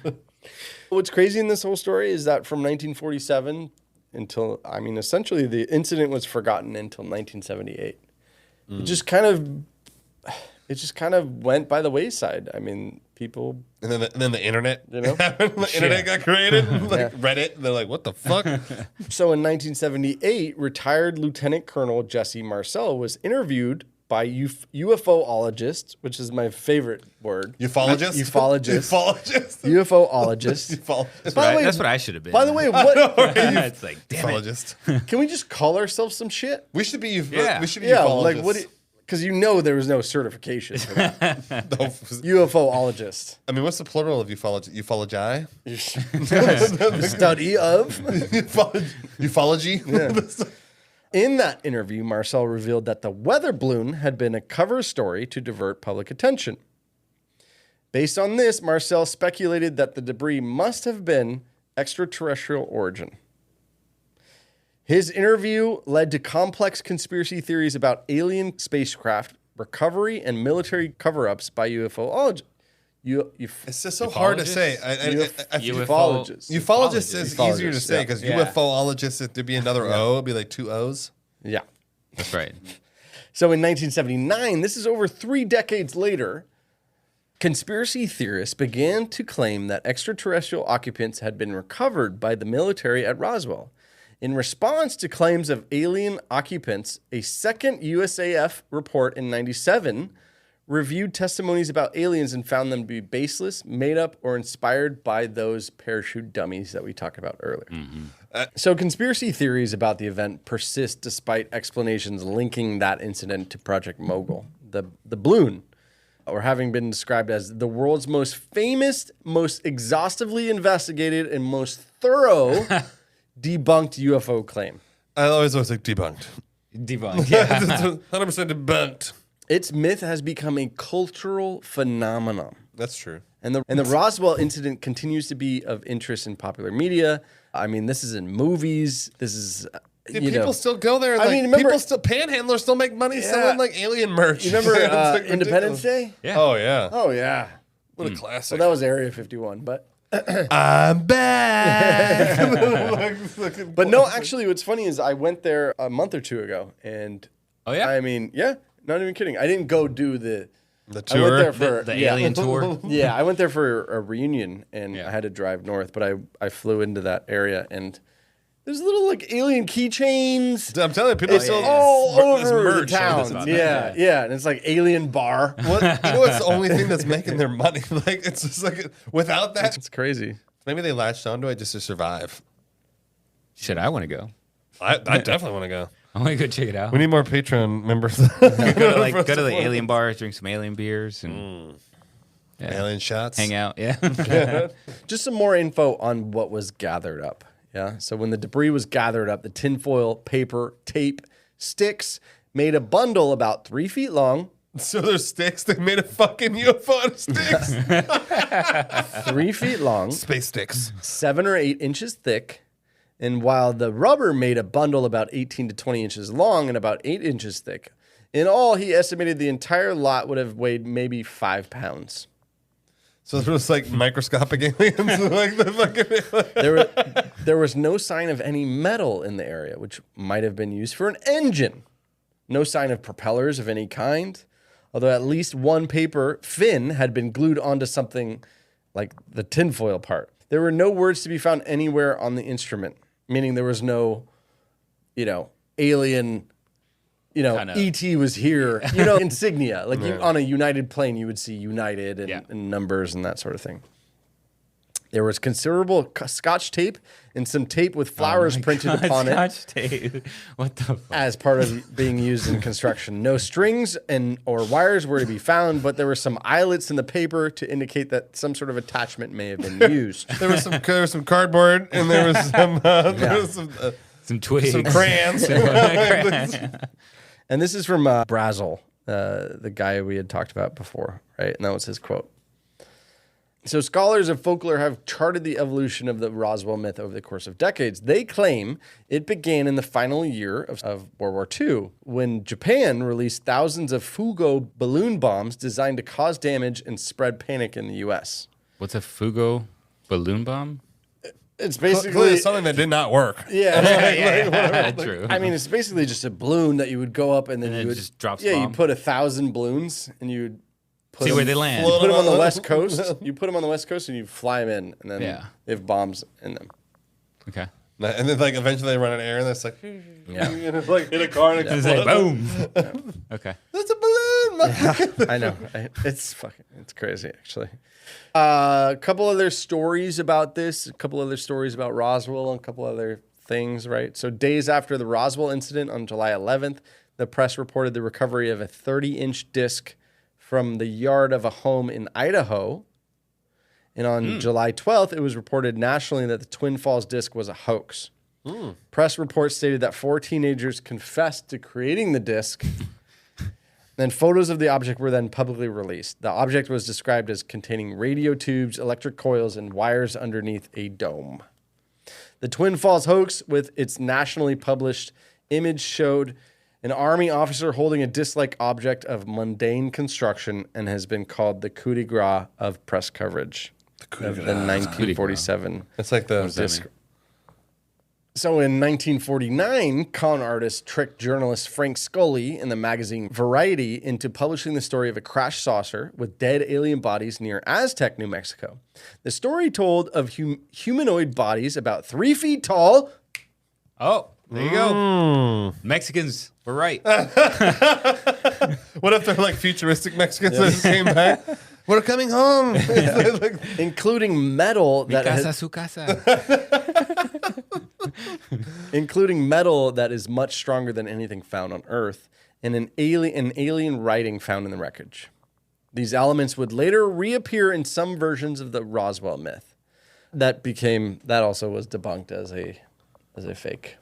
Speaker 7: What's crazy in this whole story is that from 1947 until, essentially the incident was forgotten until 1978. It just kind of went by the wayside. I mean, people.
Speaker 2: And then the internet,
Speaker 7: You know?
Speaker 2: the internet got created, like Reddit. They're like, what the fuck?
Speaker 7: So in 1978, retired Lieutenant Colonel Jesse Marcel was interviewed by UFOologist, which is my favorite word.
Speaker 2: Ufologist?
Speaker 7: Ufologist.
Speaker 2: Ufologist?
Speaker 7: UFOologist.
Speaker 2: Ufologist.
Speaker 7: By the way,
Speaker 1: That's what I should have been.
Speaker 7: By the way, what
Speaker 1: it's like, damn it.
Speaker 2: Ufologist.
Speaker 7: can we just call ourselves some shit?
Speaker 2: We should be
Speaker 1: Yeah.
Speaker 2: we should be
Speaker 7: Yeah,
Speaker 2: ufologists.
Speaker 7: like what? Because there was no certification for that.
Speaker 2: No,
Speaker 7: UFOologist.
Speaker 2: I mean, what's the plural of ufology? Ufologi?
Speaker 7: The study of.
Speaker 2: Ufology?
Speaker 7: In that interview, Marcel revealed that the weather balloon had been a cover story to divert public attention. Based on this, Marcel speculated that the debris must have been extraterrestrial origin. His interview led to complex conspiracy theories about alien spacecraft recovery and military cover-ups by UFOologists.
Speaker 2: It's just so hard to say.
Speaker 7: Ufologists.
Speaker 2: Ufologist is easier to
Speaker 7: Ufologist,
Speaker 2: say
Speaker 7: yeah.
Speaker 2: because
Speaker 1: Yeah.
Speaker 2: UFOologist, there'd be another O. It'd be like 2 O's.
Speaker 7: Yeah.
Speaker 1: That's right.
Speaker 7: So in 1979, this is over 3 decades later, Conspiracy theorists began to claim that extraterrestrial occupants had been recovered by the military at Roswell. In response to claims of alien occupants, a second USAF report in 97 reviewed testimonies about aliens and found them to be baseless, made up, or inspired by those parachute dummies that we talked about earlier. So conspiracy theories about the event persist despite explanations linking that incident to Project Mogul. The balloon, or having been described as the world's most famous, most exhaustively investigated, and most thorough debunked UFO claim.
Speaker 2: I always like debunked.
Speaker 1: Debunked. Yeah.
Speaker 2: 100% debunked.
Speaker 7: Its myth has become a cultural phenomenon.
Speaker 2: That's true.
Speaker 7: And the Roswell incident continues to be of interest in popular media. I mean, this is in movies. This is,
Speaker 2: People still go there.
Speaker 7: I mean, remember-
Speaker 2: panhandlers still make money selling like alien merch.
Speaker 7: You remember
Speaker 2: It's, like,
Speaker 7: Independence
Speaker 2: ridiculous.
Speaker 7: Day?
Speaker 1: Yeah.
Speaker 2: Oh, yeah.
Speaker 7: Oh, yeah.
Speaker 2: What a classic.
Speaker 7: Well, that was Area 51, but...
Speaker 2: I'm back.
Speaker 7: But no, actually, what's funny is I went there a month or two ago, and
Speaker 1: Oh, yeah?
Speaker 7: I mean, yeah, not even kidding. I didn't go do the
Speaker 2: The
Speaker 7: I went
Speaker 2: tour.
Speaker 7: there for
Speaker 1: The
Speaker 7: yeah.
Speaker 1: alien tour.
Speaker 7: Yeah, I went there for a reunion, and
Speaker 1: Yeah.
Speaker 7: I had to drive north, but I flew into that area, and there's little like alien keychains.
Speaker 2: I'm telling you, people
Speaker 7: It's
Speaker 2: still
Speaker 7: all
Speaker 2: this
Speaker 7: over the
Speaker 2: merch.
Speaker 7: town. Yeah, and it's like alien bar.
Speaker 2: What, you know what's the only thing that's making their money? Like it's just like without that,
Speaker 7: It's crazy.
Speaker 2: maybe they latched onto it just to survive.
Speaker 1: Shit, I want to go.
Speaker 2: I definitely want to go.
Speaker 1: I want to go check it out.
Speaker 2: We need more Patreon members.
Speaker 1: go to the alien bars, drink some alien beers, and
Speaker 2: Alien shots.
Speaker 1: hang out. Yeah.
Speaker 7: Just some more info on what was gathered up. Yeah. So when the debris was gathered up, the tinfoil, paper, tape, sticks made a bundle about 3 feet long,
Speaker 2: So there's sticks. They made a fucking UFO out of sticks.
Speaker 7: 3 feet long,
Speaker 2: Space sticks.
Speaker 7: 7 or 8 inches thick. And while the rubber made a bundle about 18 to 20 inches long and about 8 inches thick, in all, he estimated the entire lot would have weighed maybe 5 pounds.
Speaker 2: So there was like microscopic aliens, like the fucking.
Speaker 7: There was no sign of any metal in the area, which might have been used for an engine. No sign of propellers of any kind, although at least one paper fin had been glued onto something like the tinfoil part. There were no words to be found anywhere on the instrument, meaning there was no, alien,
Speaker 1: Kinda.
Speaker 7: ET was here, insignia. Like on a United plane, you would see United and numbers and that sort of thing. There was considerable Scotch tape and some tape with flowers printed upon it
Speaker 1: Scotch tape. What the fuck?
Speaker 7: as part of being used in construction. No strings or wires were to be found, but there were some eyelets in the paper to indicate that some sort of attachment may have been used.
Speaker 2: There was some cardboard, and there was
Speaker 1: Some twigs.
Speaker 2: some crayons.
Speaker 7: And this is from Brazel, the guy we had talked about before, right? And that was his quote. So scholars of folklore have charted the evolution of the Roswell myth over the course of decades. They claim it began in the final year of World War II, when Japan released thousands of Fugo balloon bombs designed to cause damage and spread panic in the U.S.
Speaker 1: What's a Fugo balloon bomb?
Speaker 7: It's
Speaker 2: Clearly
Speaker 7: basically
Speaker 2: something that did not work.
Speaker 1: True.
Speaker 7: I mean, it's basically just a balloon that you would go up and then
Speaker 1: And
Speaker 7: you
Speaker 1: it
Speaker 7: would
Speaker 1: just drops
Speaker 7: Yeah, you
Speaker 1: bomb.
Speaker 7: put 1,000 balloons and you would put
Speaker 1: See
Speaker 7: them,
Speaker 1: where they land.
Speaker 7: You put them on the West Coast. You put them on the West Coast and you fly them in, and then
Speaker 1: Yeah.
Speaker 7: they have bombs in them.
Speaker 1: Okay.
Speaker 2: And then like eventually they run out of air, and it's like,
Speaker 7: Yeah.
Speaker 2: and it's like hit a car and
Speaker 1: It's
Speaker 2: explodes.
Speaker 1: like boom. Okay.
Speaker 2: That's a balloon.
Speaker 7: I know. It's crazy, actually. A couple other stories about this, a couple other stories about Roswell, and a couple other things, right? So days after the Roswell incident on July 11th, the press reported the recovery of a 30-inch disc from the yard of a home in Idaho. And on July 12th, it was reported nationally that the Twin Falls disc was a hoax. Press reports stated that 4 teenagers confessed to creating the disc. Then photos of the object were then publicly released. The object was described as containing radio tubes, electric coils, and wires underneath a dome. The Twin Falls hoax, with its nationally published image, showed an Army officer holding a disc-like object of mundane construction and has been called the coup de grace of press coverage of the 1947
Speaker 2: It's like the
Speaker 7: disc. So in 1949, con artist tricked journalist Frank Scully in the magazine Variety into publishing the story of a crashed saucer with dead alien bodies near Aztec, New Mexico. The story told of humanoid bodies about 3 feet tall.
Speaker 1: Oh, there you go. Mexicans were right.
Speaker 2: What if they're like futuristic Mexicans that just came back? We're coming home.
Speaker 7: Including metal that has,
Speaker 1: Su casa.
Speaker 7: including metal that is much stronger than anything found on Earth, and an alien writing found in the wreckage. These elements would later reappear in some versions of the Roswell myth. That also was debunked as a fake.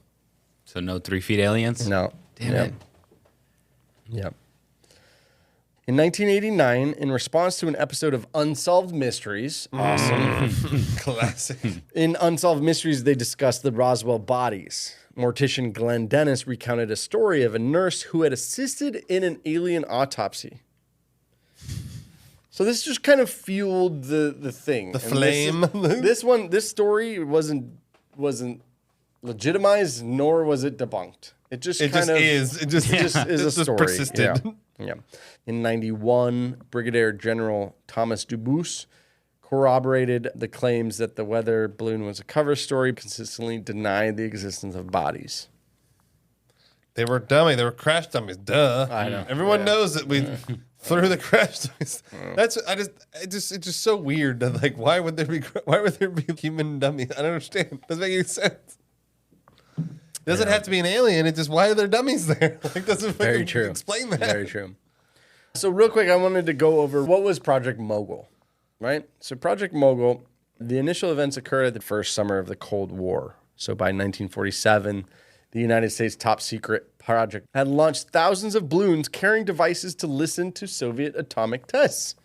Speaker 1: So no 3 feet aliens?
Speaker 7: No.
Speaker 1: Damn
Speaker 7: Yeah.
Speaker 1: it.
Speaker 7: Yeah. In 1989, in response to an episode of Unsolved Mysteries, awesome.
Speaker 2: Classic.
Speaker 7: In Unsolved Mysteries, they discussed the Roswell bodies. Mortician Glenn Dennis recounted a story of a nurse who had assisted in an alien autopsy. So this just kind of fueled the thing.
Speaker 2: The
Speaker 7: And
Speaker 2: flame.
Speaker 7: This story wasn't legitimized, nor was it debunked. It just
Speaker 2: It
Speaker 7: kind
Speaker 2: just
Speaker 7: of
Speaker 2: is. It just
Speaker 7: is a
Speaker 2: just
Speaker 7: story.
Speaker 2: persisted.
Speaker 7: Yeah. In 91, Brigadier General Thomas Dubus corroborated the claims that the weather balloon was a cover story, consistently denied the existence of bodies.
Speaker 2: They were dummy. They were crash dummies. Duh.
Speaker 7: I know.
Speaker 2: Everyone knows that we threw the crash dummies. It's just so weird that like why would there be human dummies? I don't understand. Doesn't make any sense. It doesn't have to be an alien. It just why are there dummies there? Like doesn't
Speaker 7: Very
Speaker 2: fucking
Speaker 7: true.
Speaker 2: explain that.
Speaker 7: Very true. So real quick, I wanted to go over what was Project Mogul, right? So Project Mogul, the initial events occurred at the first summer of the Cold War. So by 1947, the United States top secret project had launched thousands of balloons carrying devices to listen to Soviet atomic tests.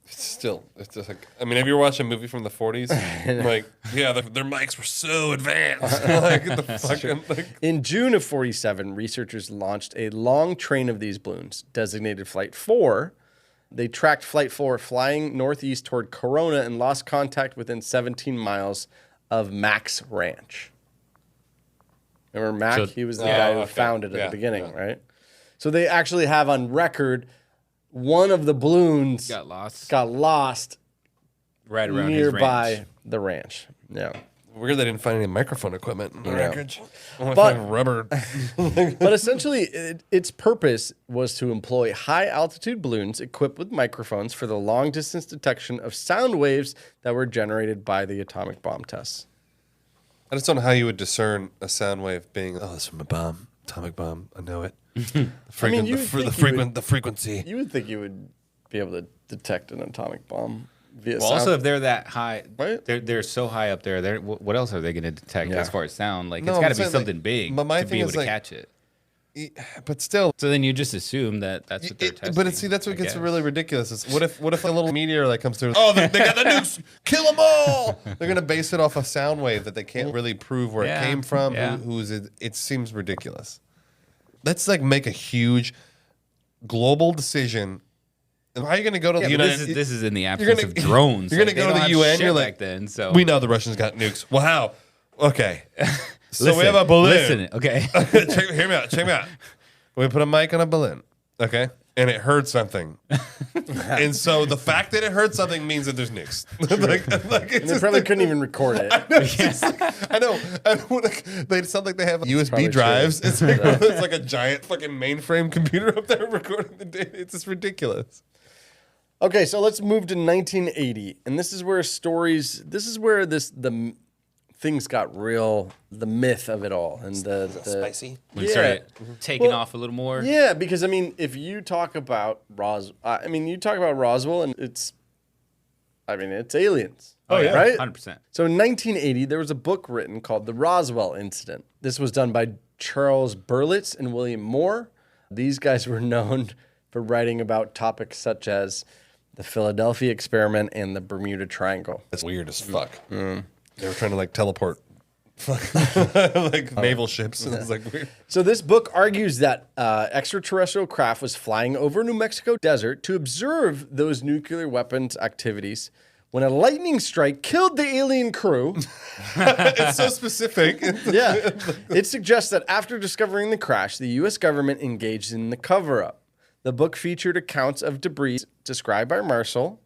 Speaker 2: Still, it's just like I mean, have you ever watched a movie from the 40s? Like, yeah, their mics were so advanced. Like the fucking like.
Speaker 7: In June of 47, researchers launched a long train of these balloons, designated Flight 4. They tracked Flight 4 flying northeast toward Corona and lost contact within 17 miles of Mac's ranch. Remember Mac?
Speaker 1: So-
Speaker 7: He was the guy who
Speaker 2: okay.
Speaker 7: found it at
Speaker 2: Yeah,
Speaker 7: the beginning,
Speaker 2: yeah.
Speaker 7: right? So they actually have on record one of the balloons
Speaker 1: Got lost.
Speaker 7: got lost
Speaker 1: Right around
Speaker 7: nearby
Speaker 1: his ranch.
Speaker 7: the ranch. Yeah.
Speaker 2: Weird they didn't find any microphone equipment in the wreckage. Only
Speaker 7: But-
Speaker 2: found rubber.
Speaker 7: But essentially, its purpose was to employ high-altitude balloons equipped with microphones for the long-distance detection of sound waves that were generated by the atomic bomb tests.
Speaker 2: I just don't know how you would discern a sound wave being, oh, that's from a bomb, atomic bomb. I know it. The frequency.
Speaker 7: You would think you would be able to detect an atomic bomb via
Speaker 1: Well,
Speaker 7: sound.
Speaker 1: also, if they're that high,
Speaker 7: Right?
Speaker 1: they're so high up there. What else are they going to detect
Speaker 7: Yeah.
Speaker 1: as far as sound? Like
Speaker 2: No,
Speaker 1: it's got
Speaker 2: I'm
Speaker 1: to be
Speaker 2: saying,
Speaker 1: something
Speaker 2: like,
Speaker 1: big
Speaker 2: but my
Speaker 1: to be
Speaker 2: thing
Speaker 1: able
Speaker 2: is,
Speaker 1: to
Speaker 2: like,
Speaker 1: catch it.
Speaker 2: But still.
Speaker 1: So then you just assume that that's what they're testing.
Speaker 2: But see, that's what
Speaker 1: I
Speaker 2: gets
Speaker 1: guess.
Speaker 2: really ridiculous. Is what if a little meteor like comes through? Oh, they got the nukes! Kill them all! They're gonna base it off a sound wave that they can't really prove where
Speaker 1: Yeah,
Speaker 2: it came from.
Speaker 1: yeah.
Speaker 2: Who's it? It seems ridiculous. Let's like make a huge global decision. And how are you gonna go to the
Speaker 1: Yeah, but
Speaker 2: United?
Speaker 1: this is in the
Speaker 2: you're
Speaker 1: absence
Speaker 2: gonna-
Speaker 1: of drones.
Speaker 2: you're gonna
Speaker 1: Like,
Speaker 2: go
Speaker 1: they
Speaker 2: to
Speaker 1: don't
Speaker 2: the
Speaker 1: have
Speaker 2: UN.
Speaker 1: shit
Speaker 2: You're
Speaker 1: back
Speaker 2: like,
Speaker 1: then. So
Speaker 2: we know the Russians got nukes. Well, how? Okay. So we
Speaker 1: Listen,
Speaker 2: have a balloon.
Speaker 1: Listen, okay.
Speaker 2: Hear me out. Check me out. We put a mic on a balloon, okay, and it heard something, and so the fact that it heard something means that there's nukes. like it's
Speaker 7: and they
Speaker 2: just
Speaker 7: probably
Speaker 2: like-
Speaker 7: couldn't even record it.
Speaker 2: I know. Like, they sound like they have
Speaker 7: probably
Speaker 2: USB
Speaker 7: true.
Speaker 2: drives. It's like a giant fucking mainframe computer up there recording the data. It's just ridiculous.
Speaker 7: Okay, so let's move to 1980, and this is where the things got real, the myth of it all, and the
Speaker 2: Spicy.
Speaker 1: When we
Speaker 7: Yeah.
Speaker 1: started taking
Speaker 7: Well,
Speaker 1: off a little more.
Speaker 7: Yeah, because I mean, if you talk about Roswell, and it's aliens.
Speaker 1: Oh yeah,
Speaker 7: right.
Speaker 1: 100%.
Speaker 7: So in 1980, there was a book written called The Roswell Incident. This was done by Charles Berlitz and William Moore. These guys were known for writing about topics such as the Philadelphia experiment and the Bermuda Triangle.
Speaker 2: That's weird as fuck. They were trying to like teleport like naval ships. And it's like weird.
Speaker 7: So this book argues that extraterrestrial craft was flying over New Mexico desert to observe those nuclear weapons activities when a lightning strike killed the alien crew.
Speaker 2: It's so specific.
Speaker 7: Yeah. It suggests that after discovering the crash, the U.S. government engaged in the cover-up. The book featured accounts of debris described by Marshall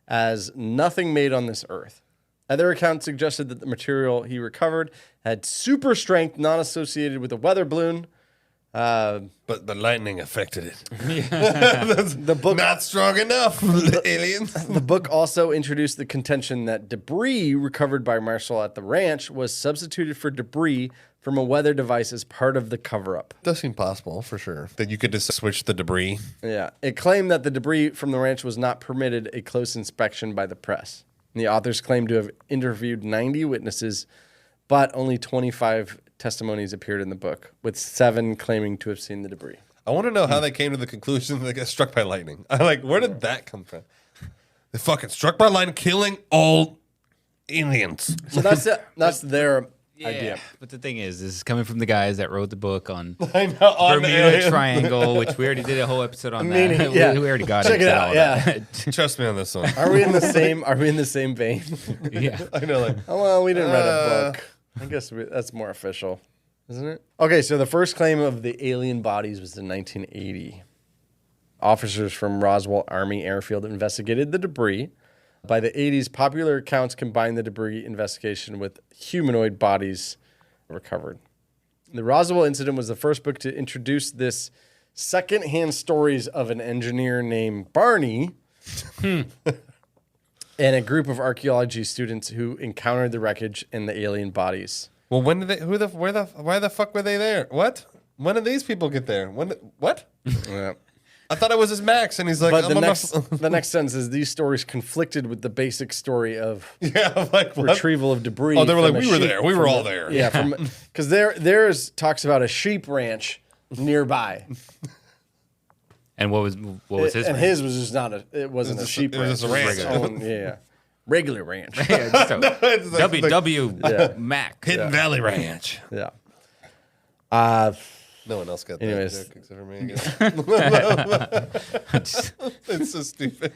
Speaker 7: as nothing made on this earth. Other accounts suggested that the material he recovered had super strength not associated with a weather balloon.
Speaker 2: But the lightning affected it.
Speaker 7: The book
Speaker 2: Not strong enough, aliens.
Speaker 7: The book also introduced the contention that debris recovered by Marshall at the ranch was substituted for debris from a weather device as part of the cover-up.
Speaker 2: Does seem possible, for sure. That you could just switch the debris.
Speaker 7: Yeah. It claimed that the debris from the ranch was not permitted a close inspection by the press. And the authors claimed to have interviewed 90 witnesses, but only 25 testimonies appeared in the book, with 7 claiming to have seen the debris.
Speaker 2: I want to know how they came to the conclusion that they got struck by lightning. I'm like, where did that come from? They fucking struck by lightning, killing all aliens.
Speaker 7: So that's their idea.
Speaker 1: But the thing is, this is coming from the guys that wrote the book on
Speaker 2: I know. On the
Speaker 1: Bermuda
Speaker 2: alien.
Speaker 1: Triangle, which we already did a whole episode on
Speaker 7: Meaning,
Speaker 1: that.
Speaker 7: yeah.
Speaker 1: We already got
Speaker 7: Check
Speaker 1: into
Speaker 7: it out,
Speaker 1: all
Speaker 7: yeah.
Speaker 1: that.
Speaker 2: Trust me on this one.
Speaker 7: Are we in the same vein?
Speaker 1: Yeah.
Speaker 2: I know, like,
Speaker 7: Oh, well, we didn't read a book. I guess that's more official, isn't it? Okay, so the first claim of the alien bodies was in 1980. Officers from Roswell Army Airfield investigated the debris. By the 80s, popular accounts combined the debris investigation with humanoid bodies recovered. The Roswell incident was the first book to introduce this secondhand stories of an engineer named Barney and a group of archaeology students who encountered the wreckage and the alien bodies.
Speaker 2: well, when did they? Why the fuck were they there? What? When did these people get there? What?
Speaker 7: Yeah.
Speaker 2: I thought it was his Max, and he's like,
Speaker 7: But
Speaker 2: I'm
Speaker 7: the next sentence is these stories conflicted with the basic story of
Speaker 2: yeah, I'm like, what?
Speaker 7: retrieval of debris.
Speaker 2: Oh, they were
Speaker 7: from
Speaker 2: like,
Speaker 7: a
Speaker 2: we were
Speaker 7: sheep-
Speaker 2: there. We were
Speaker 7: from
Speaker 2: all
Speaker 7: a-
Speaker 2: there.
Speaker 7: Yeah, because theirs talks about a sheep ranch nearby.
Speaker 1: And what was his?
Speaker 7: And
Speaker 1: rank?
Speaker 7: his was just not it wasn't a sheep
Speaker 2: it was
Speaker 7: ranch.
Speaker 2: just a
Speaker 7: It was
Speaker 2: ranch.
Speaker 7: its own- yeah. Regular ranch.
Speaker 1: Yeah, just a
Speaker 2: It's like-
Speaker 1: WW
Speaker 7: Yeah.
Speaker 1: Mac.
Speaker 2: Hidden Valley Ranch.
Speaker 7: Yeah.
Speaker 2: No one else got
Speaker 7: Anyways.
Speaker 2: that joke except for me, I guess. It's so stupid.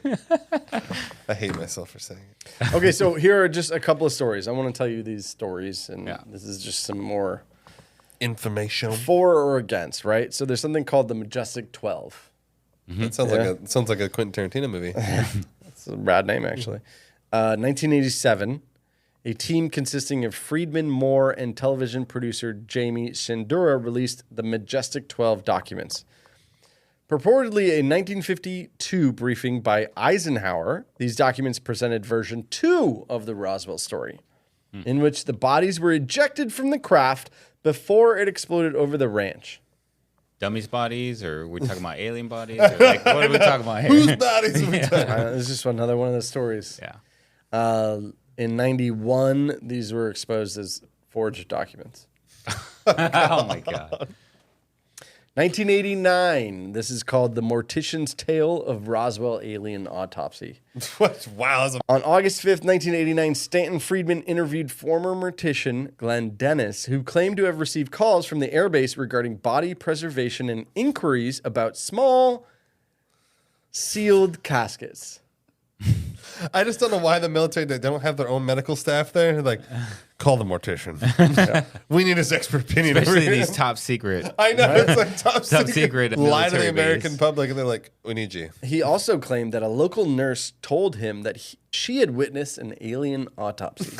Speaker 2: I hate myself for saying it.
Speaker 7: Okay, so here are just a couple of stories. I want to tell you these stories, and
Speaker 1: Yeah.
Speaker 7: this is just some more
Speaker 2: Information.
Speaker 7: for or against, right? So there's something called the Majestic 12.
Speaker 2: That sounds like a Quentin Tarantino movie.
Speaker 7: It's a rad name, actually. 1987, a team consisting of Friedman, Moore, and television producer Jamie Shandura released the Majestic 12 documents. Purportedly a 1952 briefing by Eisenhower, these documents presented version 2 of the Roswell story, in which the bodies were ejected from the craft before it exploded over the ranch.
Speaker 1: Dummies bodies, or we're talking about alien bodies, or like what are we talking about here?
Speaker 2: Whose bodies are we talking?
Speaker 7: This is just another one of those stories.
Speaker 1: Yeah.
Speaker 7: In 91, these were exposed as forged documents.
Speaker 1: Oh my god.
Speaker 7: 1989, this is called The Mortician's Tale of Roswell Alien Autopsy.
Speaker 2: What? Wow, that's a
Speaker 7: On August 5th, 1989, Stanton Friedman interviewed former mortician Glenn Dennis, who claimed to have received calls from the airbase regarding body preservation and inquiries about small sealed caskets.
Speaker 2: I just don't know why the military, they don't have their own medical staff there. They're like, call the mortician. We need his expert opinion.
Speaker 1: Especially these top secret.
Speaker 2: I know, it's like top
Speaker 1: secret
Speaker 2: Lie to the
Speaker 1: military
Speaker 2: American
Speaker 1: base.
Speaker 2: public, and they're like, we need you.
Speaker 7: He also claimed that a local nurse told him that she had witnessed an alien autopsy.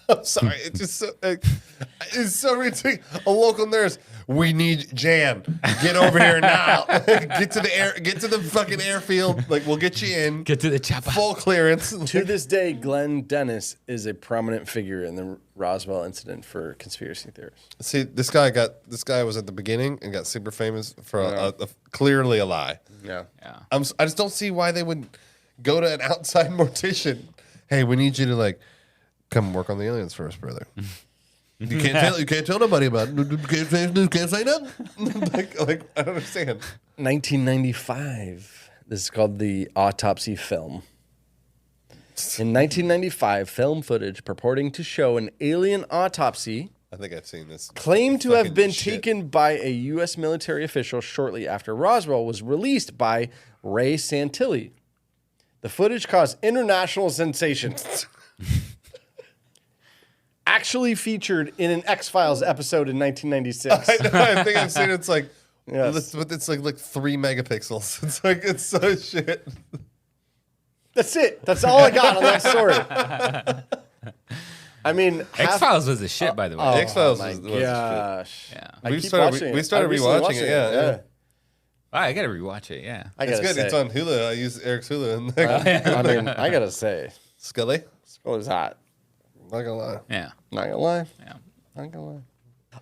Speaker 2: I'm sorry. It's just so, it's so ridiculous. A local nurse, we need Jan. Get over here now. Get to the fucking airfield. Like, we'll get you in.
Speaker 1: Get to the chopper.
Speaker 2: Full clearance.
Speaker 7: To this day, Glenn Dennis is a prominent figure in the Roswell incident for conspiracy theorists.
Speaker 2: See, this guy was at the beginning and got super famous for a clearly a lie.
Speaker 7: Yeah.
Speaker 1: Yeah.
Speaker 2: I just don't see why they would go to an outside mortician. Hey, we need you to like come work on the aliens for us, brother. You can't tell nobody about it. You can't say nothing. like I don't understand.
Speaker 7: 1995. This is called the autopsy film. In 1995, film footage purporting to show an alien autopsy
Speaker 2: I think I've seen this.
Speaker 7: claimed to have
Speaker 2: Fucking
Speaker 7: been
Speaker 2: shit.
Speaker 7: taken by a U.S. military official shortly after Roswell was released by Ray Santilli. The footage caused international sensation. Actually featured in an X-Files episode in 1996.
Speaker 2: I know. I think I've seen it's like,
Speaker 7: Yes.
Speaker 2: it's like 3 megapixels. It's like it's so shit.
Speaker 7: That's it. That's all I got on that story. I mean,
Speaker 1: X-Files was the shit, by the way.
Speaker 2: X-Files
Speaker 7: Oh my
Speaker 2: was the shit.
Speaker 7: gosh.
Speaker 1: Yeah.
Speaker 7: I
Speaker 2: We
Speaker 7: keep
Speaker 2: started-
Speaker 7: watching
Speaker 2: we
Speaker 7: it.
Speaker 2: started
Speaker 7: I recently
Speaker 2: rewatching
Speaker 7: watched
Speaker 2: it, yeah.
Speaker 1: I gotta rewatch it. Yeah.
Speaker 7: I
Speaker 2: It's
Speaker 7: gotta
Speaker 2: good.
Speaker 7: say.
Speaker 2: It's on Hulu. I use Eric's Hulu. And
Speaker 7: I mean, I gotta say,
Speaker 2: Scully.
Speaker 7: Skull is hot.
Speaker 2: Not gonna lie.
Speaker 1: Yeah.
Speaker 7: Not gonna lie.
Speaker 1: Yeah.
Speaker 7: Not gonna lie.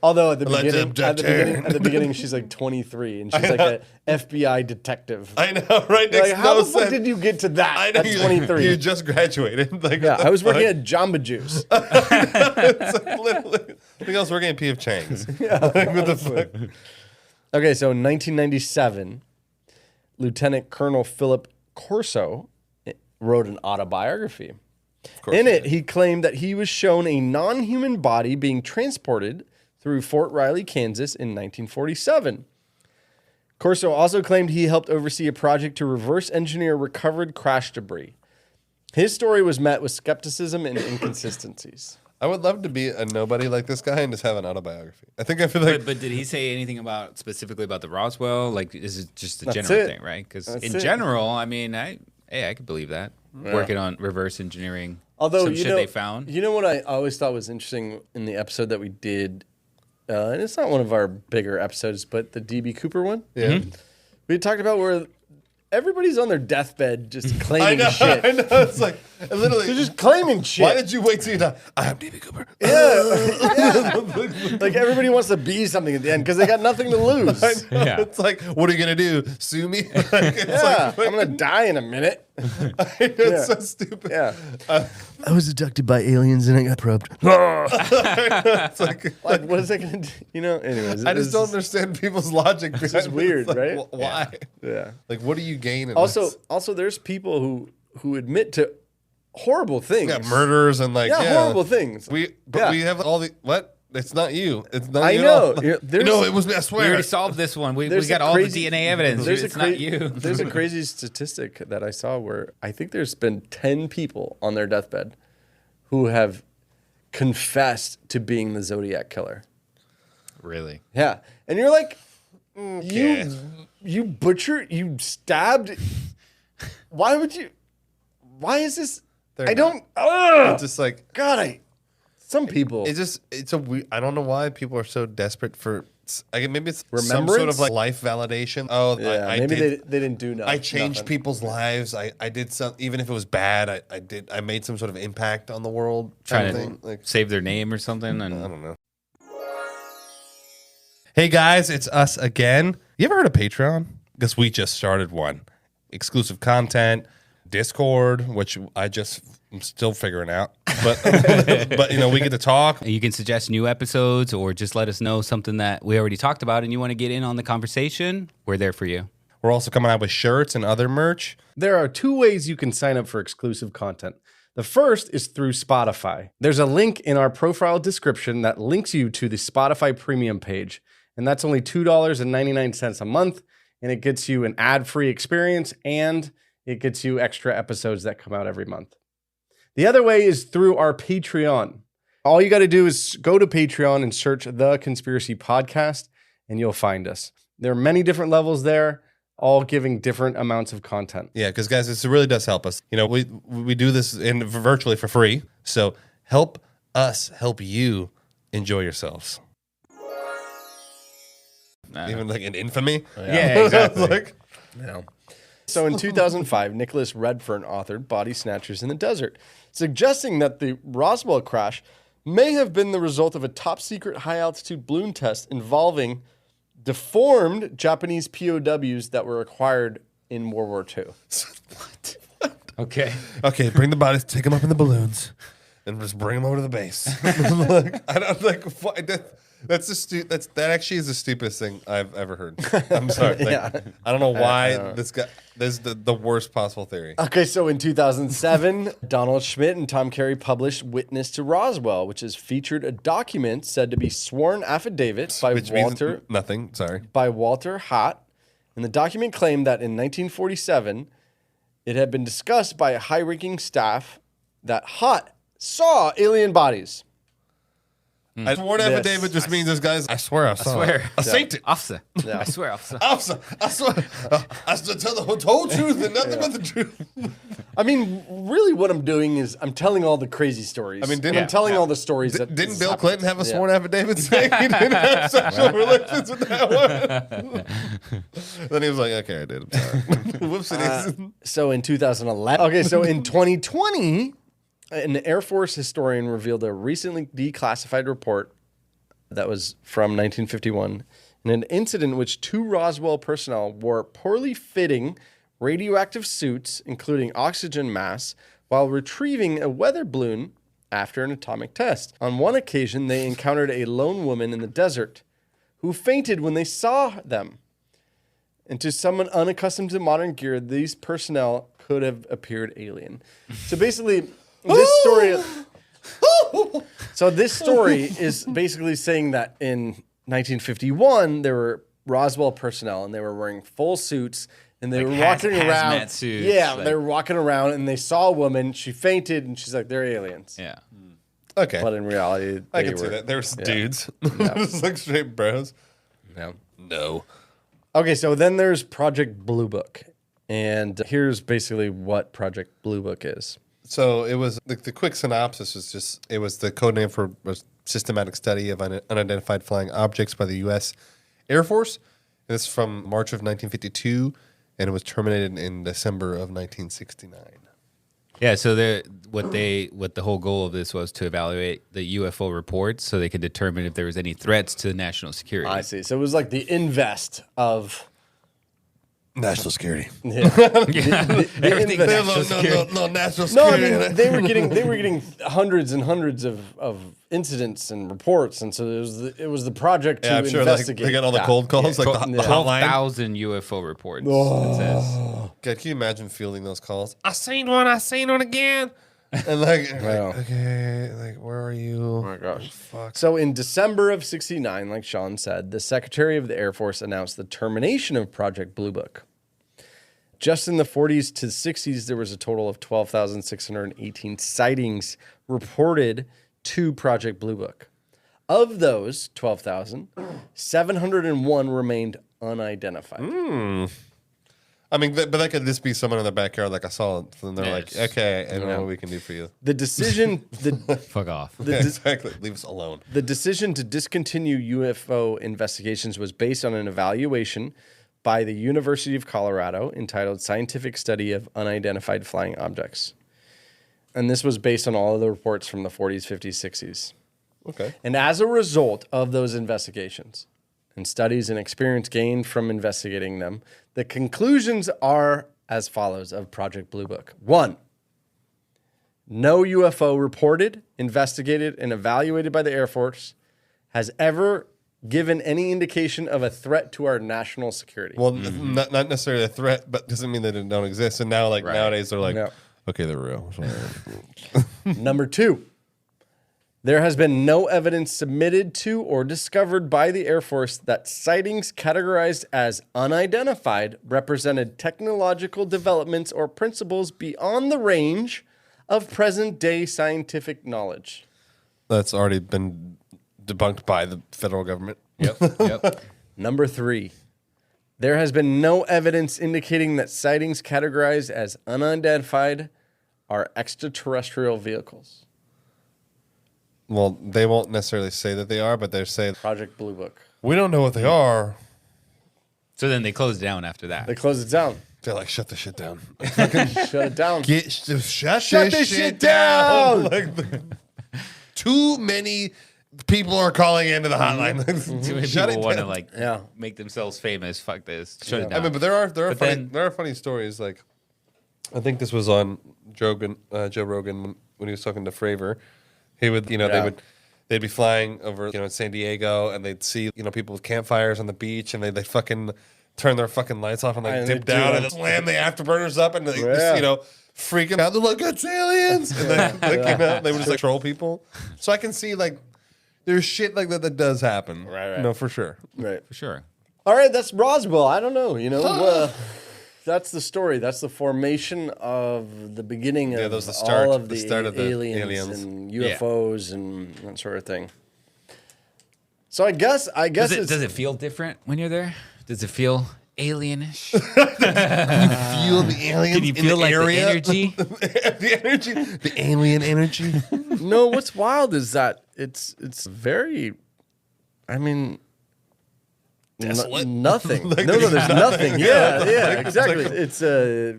Speaker 7: Although at the
Speaker 2: Let
Speaker 7: beginning,
Speaker 2: them
Speaker 7: at the beginning, she's like 23 and she's like an FBI detective.
Speaker 2: I know, right?
Speaker 7: Like,
Speaker 2: Makes
Speaker 7: how
Speaker 2: no
Speaker 7: the fuck
Speaker 2: sense.
Speaker 7: did you get to that
Speaker 2: I know
Speaker 7: at 23?
Speaker 2: You just graduated. Like,
Speaker 7: Yeah,
Speaker 2: what the
Speaker 7: I was working
Speaker 2: fuck?
Speaker 7: at Jamba Juice.
Speaker 2: It's like literally. I think I was working at P.F. Chang's. Like, what the fuck?
Speaker 7: Okay, so in 1997, Lieutenant Colonel Philip Corso wrote an autobiography. In it, he claimed that he was shown a non-human body being transported through Fort Riley, Kansas in 1947. Corso also claimed he helped oversee a project to reverse engineer recovered crash debris. His story was met with skepticism and inconsistencies.
Speaker 2: I would love to be a nobody like this guy and just have an autobiography. I feel like
Speaker 1: But did he say anything about specifically about the Roswell? Like, is it just a
Speaker 7: That's
Speaker 1: general
Speaker 7: it.
Speaker 1: thing, right? Because
Speaker 7: That's
Speaker 1: in
Speaker 7: it.
Speaker 1: general, I mean, I could believe that. Working on reverse engineering
Speaker 7: Although
Speaker 1: some
Speaker 7: you
Speaker 1: shit
Speaker 7: know,
Speaker 1: they found.
Speaker 7: you know what I always thought was interesting in the episode that we did, and it's not one of our bigger episodes, but the DB Cooper one.
Speaker 2: yeah.
Speaker 7: We talked about where everybody's on their deathbed just
Speaker 2: I
Speaker 7: claiming
Speaker 2: know.
Speaker 7: shit.
Speaker 2: I know. It's like literally.
Speaker 7: They're just claiming shit.
Speaker 2: Why did you wait till you die? I'm D.B. Cooper.
Speaker 7: Like everybody wants to be something at the end because they got nothing to lose.
Speaker 1: Yeah.
Speaker 2: It's like, what are you gonna do? Sue me? Like, it's
Speaker 7: Yeah,
Speaker 2: like,
Speaker 7: I'm gonna die in a minute.
Speaker 2: it's so stupid.
Speaker 7: Yeah, I was abducted by aliens and I got probed.
Speaker 2: It's like,
Speaker 7: Like, what is that gonna do? You know? Anyways,
Speaker 2: I just don't understand people's logic. It's
Speaker 7: just weird, right?
Speaker 2: Why?
Speaker 7: Yeah.
Speaker 2: Like, what do you gain? In
Speaker 7: Also,
Speaker 2: this?
Speaker 7: there's people who admit to horrible things.
Speaker 2: Yeah, murders and like
Speaker 7: horrible things.
Speaker 2: We
Speaker 7: Yeah.
Speaker 2: we have all the what? It's not you. It's not
Speaker 7: I
Speaker 2: you
Speaker 7: know.
Speaker 2: at all.
Speaker 7: There's-
Speaker 2: No, it was me. I
Speaker 1: We
Speaker 2: swear.
Speaker 1: already solved this one. We
Speaker 7: There's
Speaker 1: got
Speaker 7: a
Speaker 1: all
Speaker 7: crazy-
Speaker 1: the DNA evidence.
Speaker 7: There's
Speaker 1: It's
Speaker 7: a
Speaker 1: not you.
Speaker 7: There's a crazy statistic that I saw where I think there's been 10 people on their deathbed who have confessed to being the Zodiac killer.
Speaker 1: Really?
Speaker 7: Yeah, and you're like,
Speaker 2: Okay.
Speaker 7: you butchered, you stabbed. Why would you? Why is this?
Speaker 2: They're
Speaker 7: I
Speaker 2: not.
Speaker 7: don't.
Speaker 2: It's just like
Speaker 7: God, some people.
Speaker 2: it's a weird. I don't know why people are so desperate for. Maybe it's some sort
Speaker 7: Remembrance?
Speaker 2: of like life validation. Oh,
Speaker 7: yeah,
Speaker 2: I
Speaker 7: maybe
Speaker 2: did.
Speaker 7: they didn't do nothing.
Speaker 2: I changed
Speaker 7: nothing.
Speaker 2: people's lives. I did some, even if it was bad. I made some sort of impact on the world.
Speaker 1: Trying
Speaker 2: Kind
Speaker 1: to
Speaker 2: of thing. Like,
Speaker 1: save their name or something.
Speaker 2: I
Speaker 1: And
Speaker 2: don't know. Hey guys, it's us again. You ever heard of Patreon? Because we just started one. Exclusive content, Discord, which I'm still figuring out. But but we get to talk.
Speaker 1: you can suggest new episodes or just let us know something that we already talked about and you want to get in on the conversation. We're there for you.
Speaker 2: We're also coming out with shirts and other merch.
Speaker 7: There are two ways you can sign up for exclusive content. The first is through Spotify. There's a link in our profile description that links you to the Spotify premium page. And that's only $2.99 a month. And it gets you an ad-free experience and it gets you extra episodes that come out every month. The other way is through our Patreon. All you got to do is go to Patreon and search The Conspiracy Podcast and you'll find us. There are many different levels there, all giving different amounts of content.
Speaker 2: Yeah, because guys, this really does help us. We do this virtually for free. So help us help you enjoy yourselves. Even like in infamy.
Speaker 1: Yeah, exactly.
Speaker 2: Like,
Speaker 7: So in 2005, Nicholas Redfern authored Body Snatchers in the Desert, suggesting that the Roswell crash may have been the result of a top-secret high-altitude balloon test involving deformed Japanese POWs that were acquired in World War II.
Speaker 1: Okay.
Speaker 2: okay, bring the bodies, take them up in the balloons, and just bring them over to the base. Like, I don't like. That actually is the stupidest thing I've ever heard. I'm sorry. Like,
Speaker 7: Yeah.
Speaker 2: I don't know why this guy. This is the worst possible theory.
Speaker 7: Okay, so in 2007, Donald Schmidt and Tom Carey published Witness to Roswell, which has featured a document said to be sworn affidavit by
Speaker 2: Which means
Speaker 7: Walter
Speaker 2: nothing. Sorry.
Speaker 7: by Walter Hatt. And the document claimed that in 1947, it had been discussed by high-ranking staff that Hutt saw alien bodies.
Speaker 2: A sworn affidavit just means this guy's. I swear I saw. I saint it.
Speaker 1: Officer. I swear, officer.
Speaker 2: Officer, I swear. I still tell the whole truth and nothing but the truth.
Speaker 7: I mean, really, what I'm doing is I'm telling all the crazy stories.
Speaker 2: I mean,
Speaker 7: I'm telling all the stories. That
Speaker 2: Didn't Bill Clinton have a sworn affidavit saying he didn't have sexual relations with that one? Then he was like, okay, I did. I'm sorry. Whoopsie.
Speaker 7: So in 2011, okay, so in 2020, an Air Force historian revealed a recently declassified report that was from 1951 in an incident in which 2 Roswell personnel wore poorly fitting radioactive suits, including oxygen masks, while retrieving a weather balloon after an atomic test. On one occasion, they encountered a lone woman in the desert who fainted when they saw them. And to someone unaccustomed to modern gear, these personnel could have appeared alien. So basically, this story is basically saying that in 1951 there were Roswell personnel and they were wearing full suits and they were walking around.
Speaker 1: Suits,
Speaker 7: they were walking around and they saw a woman. She fainted and she's like, "They're aliens."
Speaker 1: Yeah.
Speaker 2: Okay.
Speaker 7: But in reality,
Speaker 2: I can see that. There's dudes. Just like straight bros.
Speaker 7: Yeah.
Speaker 2: No.
Speaker 7: Okay, so then there's Project Blue Book. And here's basically what Project Blue Book is.
Speaker 2: So it was the quick synopsis was just it was the code name for a systematic study of unidentified flying objects by the U.S. Air Force. This is from March of 1952, and it was terminated in December of 1969.
Speaker 1: Yeah, so what the whole goal of this was to evaluate the UFO reports so they could determine if there was any threats to national security.
Speaker 7: I see. So it was like the invest of
Speaker 2: National security.
Speaker 1: Everything national security.
Speaker 2: No, national
Speaker 7: No, I
Speaker 2: security.
Speaker 7: mean they were getting hundreds and hundreds of incidents and reports, and so it was the project to
Speaker 2: I'm sure like,
Speaker 7: investigate.
Speaker 2: they got all the cold calls, like the hotline.
Speaker 1: 12,000 UFO reports. It says.
Speaker 2: God, can you imagine fielding those calls? I seen one again. And like,
Speaker 7: Wow.
Speaker 2: okay, like where are you?
Speaker 7: Oh my gosh.
Speaker 2: Fuck.
Speaker 7: So in December of '69, like Sean said, the Secretary of the Air Force announced the termination of Project Blue Book. Just in the 40s to 60s, there was a total of 12,618 sightings reported to Project Blue Book. Of those 12,000, 701 remained unidentified.
Speaker 2: I mean, but that could just be someone in the backyard, like I saw it, and they're
Speaker 1: Yes.
Speaker 2: like, okay, I don't know what we can do for you.
Speaker 7: The decision,
Speaker 1: Fuck off.
Speaker 2: Exactly. Leave us alone.
Speaker 7: The decision to discontinue UFO investigations was based on an evaluation by the University of Colorado entitled Scientific Study of Unidentified Flying Objects. And this was based on all of the reports from the 40s, 50s, 60s.
Speaker 2: Okay.
Speaker 7: And as a result of those investigations and studies and experience gained from investigating them, the conclusions are as follows of Project Blue Book. 1, no UFO reported, investigated, and evaluated by the Air Force has ever given any indication of a threat to our national security.
Speaker 2: Well, not necessarily a threat, but doesn't mean that it don't exist. And now, like nowadays, they're like,
Speaker 7: No.
Speaker 2: okay, they're real.
Speaker 7: Number 2, there has been no evidence submitted to or discovered by the Air Force that sightings categorized as unidentified represented technological developments or principles beyond the range of present-day scientific knowledge.
Speaker 2: That's already been debunked by the federal government.
Speaker 1: Yep.
Speaker 7: Number 3, there has been no evidence indicating that sightings categorized as unidentified are extraterrestrial vehicles.
Speaker 2: Well, they won't necessarily say that they are, but they're saying,
Speaker 7: Project Blue Book.
Speaker 2: we don't know what they are.
Speaker 1: So then they closed down after that.
Speaker 7: They closed it down.
Speaker 2: They're like, shut the shit down.
Speaker 7: Shut it down.
Speaker 2: Shut
Speaker 7: this shit down.
Speaker 2: Like, too many people are calling into the hotline.
Speaker 1: Too many
Speaker 2: Shut
Speaker 1: people
Speaker 2: it
Speaker 1: want to
Speaker 2: down.
Speaker 1: like
Speaker 7: Yeah.
Speaker 1: make themselves famous. Fuck this. Shut it
Speaker 2: I
Speaker 1: down.
Speaker 2: mean, but there are
Speaker 1: then-
Speaker 2: funny stories. Like, I think this was on Joe Rogan when he was talking to Fravor. He would, they'd be flying over, in San Diego, and they'd see, people with campfires on the beach, and they fucking turn their fucking lights off and like
Speaker 7: And
Speaker 2: dip
Speaker 7: they
Speaker 2: down
Speaker 7: do
Speaker 2: and
Speaker 7: it.
Speaker 2: slam the afterburners up, and they
Speaker 7: Yeah.
Speaker 2: just, freaking out. They're like, it's aliens, and they would just like troll people. So I can see like there's shit like that that happen,
Speaker 7: Right.
Speaker 2: No, for sure.
Speaker 7: Right.
Speaker 1: For sure.
Speaker 7: All right, that's Roswell. I don't know. that's the story. That's the formation of the beginning of
Speaker 2: that was the start-
Speaker 7: all of
Speaker 2: the
Speaker 7: the,
Speaker 2: start of the
Speaker 7: aliens,
Speaker 2: aliens.
Speaker 7: and UFOs and that sort of thing. So I guess
Speaker 1: Does it feel different when you're there? Does it feel alienish?
Speaker 2: Feel the aliens
Speaker 1: Can you feel like the energy?
Speaker 2: the energy, the alien energy.
Speaker 7: no. What's wild is that it's very. I mean.
Speaker 2: Desolate?
Speaker 7: Nothing.
Speaker 2: Like,
Speaker 7: no, there's nothing. Yeah,
Speaker 2: like-
Speaker 7: exactly. It's a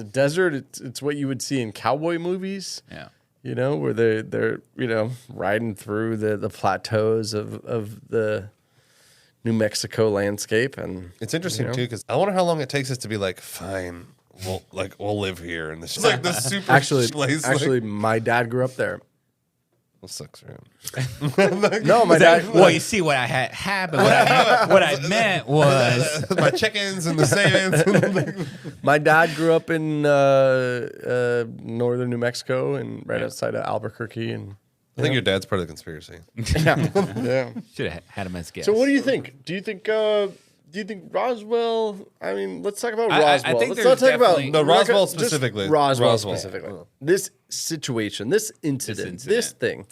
Speaker 7: desert. It's what you would see in cowboy movies.
Speaker 1: Yeah.
Speaker 7: You know, where they're riding through the plateaus of the New Mexico landscape, and
Speaker 2: It's interesting
Speaker 7: you know?
Speaker 2: too because I wonder how long it takes us to be like, fine, we'll live here in this like this super
Speaker 7: Actually,
Speaker 2: place.
Speaker 7: my dad grew up there.
Speaker 2: Well, sucks for him.
Speaker 7: No, my dad.
Speaker 1: Well, you see what I had happened. What I meant was
Speaker 2: My chickens and the savings.
Speaker 7: My dad grew up in northern New Mexico and right outside of Albuquerque, and
Speaker 2: I think your dad's part of the conspiracy.
Speaker 7: yeah.
Speaker 1: should have had him as guest.
Speaker 7: So, what do you think? Do you think Roswell? I mean, let's talk about
Speaker 1: I
Speaker 7: Roswell.
Speaker 1: think
Speaker 7: let's
Speaker 1: there's
Speaker 7: not talk about
Speaker 1: definitely-
Speaker 2: No,
Speaker 7: we're not
Speaker 2: Roswell
Speaker 7: gonna- just
Speaker 2: specifically.
Speaker 7: Roswell,
Speaker 2: Roswell.
Speaker 7: specifically. This situation, this incident, this thing.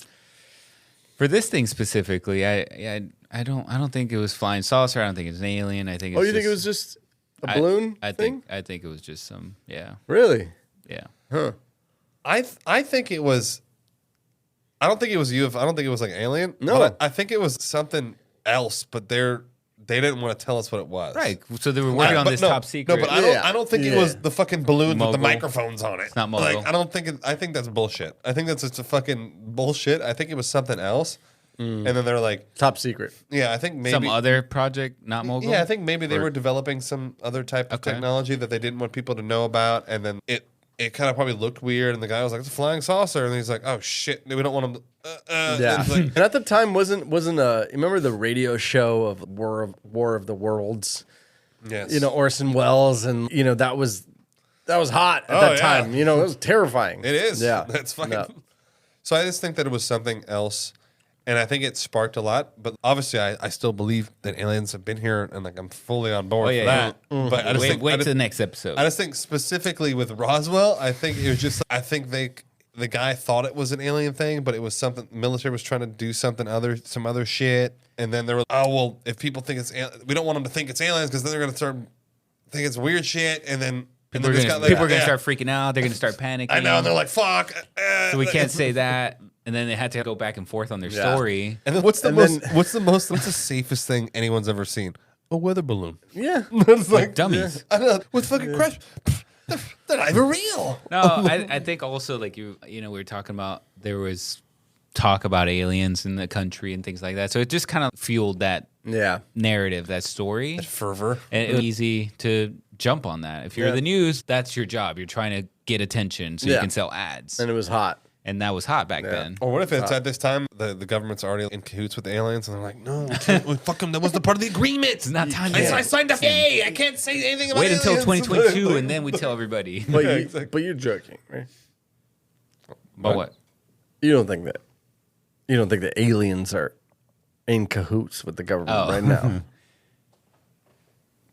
Speaker 1: For this thing specifically, I don't think it was flying saucer. I don't think it's an alien. I think.
Speaker 7: Oh,
Speaker 1: It's
Speaker 7: you think it was just a balloon
Speaker 1: I
Speaker 7: thing?
Speaker 1: think it was just some. Yeah.
Speaker 7: Really?
Speaker 1: Yeah.
Speaker 2: I think it was. I don't think it was UFO. I don't think it was like alien.
Speaker 7: No.
Speaker 2: but I think it was something else. But they didn't want to tell us what it was.
Speaker 1: Right. So they were working on
Speaker 2: But
Speaker 1: this
Speaker 2: no,
Speaker 1: top secret.
Speaker 2: No, but
Speaker 7: Yeah.
Speaker 2: I don't think it
Speaker 7: Yeah.
Speaker 2: was the fucking balloons with
Speaker 1: Mogul.
Speaker 2: the microphones on it. It's
Speaker 1: not Mogul.
Speaker 2: Like I don't think. I think that's bullshit. I think that's just a fucking bullshit. I think it was something else. And then they're like,
Speaker 7: Top secret.
Speaker 2: yeah, I think maybe
Speaker 1: some other project, not Mogul.
Speaker 2: Yeah, I think maybe they were developing some other type of
Speaker 1: Okay.
Speaker 2: technology that they didn't want people to know about, and then it kind of probably looked weird, and the guy was like, "It's a flying saucer," and he's like, "Oh shit, we don't want him."
Speaker 7: Yeah.
Speaker 2: and it's like,
Speaker 7: And at the time, wasn't you remember the radio show of War of the Worlds?
Speaker 2: yes,
Speaker 7: You know, Orson Welles, and that was hot at
Speaker 2: Oh,
Speaker 7: that
Speaker 2: yeah.
Speaker 7: time. You know, it was terrifying.
Speaker 2: it is.
Speaker 7: Yeah.
Speaker 2: that's fucking.
Speaker 7: Yeah.
Speaker 2: So I just think that it was something else, and I think it sparked a lot. But obviously, I still believe that aliens have been here, and like I'm fully on board
Speaker 1: Oh, yeah,
Speaker 2: for that.
Speaker 1: yeah.
Speaker 2: But I just think
Speaker 1: Wait to the next episode.
Speaker 2: I just think specifically with Roswell, I think it was just. I think the guy thought it was an alien thing, but it was something. Military was trying to do some other shit, and then they were, oh well, if people think we don't want them to think it's aliens because then they're gonna start think it's weird shit, and then
Speaker 1: People are gonna start freaking out. They're gonna start panicking.
Speaker 2: I know, and they're like, fuck.
Speaker 1: so we can't say that. And then they had to go back and forth on their story.
Speaker 2: And then what's the
Speaker 7: And
Speaker 2: what's the safest thing anyone's ever seen? A weather balloon.
Speaker 7: Yeah.
Speaker 2: It's
Speaker 1: Like dummies.
Speaker 2: I know, with fucking crash. They're not even real.
Speaker 1: No, I think also like we were talking about there was talk about aliens in the country and things like that. So it just kind of fueled that
Speaker 7: Yeah.
Speaker 1: narrative, that story.
Speaker 2: Fervor.
Speaker 1: And it was easy to jump on that. If you're
Speaker 7: Yeah.
Speaker 1: the news, that's your job. You're trying to get attention so you
Speaker 7: Yeah.
Speaker 1: can sell ads.
Speaker 7: And it was hot.
Speaker 1: And that was hot back then.
Speaker 2: Or what if it's at this time the government's already in cahoots with the aliens and they're like, no, we can't, fuck them. That was the part of the agreement.
Speaker 1: It's not time
Speaker 2: I
Speaker 1: yet.
Speaker 2: signed a FA. I can't say anything about
Speaker 1: Wait until
Speaker 2: aliens.
Speaker 1: 2022 and then we tell everybody.
Speaker 7: But,
Speaker 2: exactly.
Speaker 7: but you're joking, right?
Speaker 1: But what?
Speaker 7: You don't think that aliens are in cahoots with the government
Speaker 1: Oh.
Speaker 7: right now?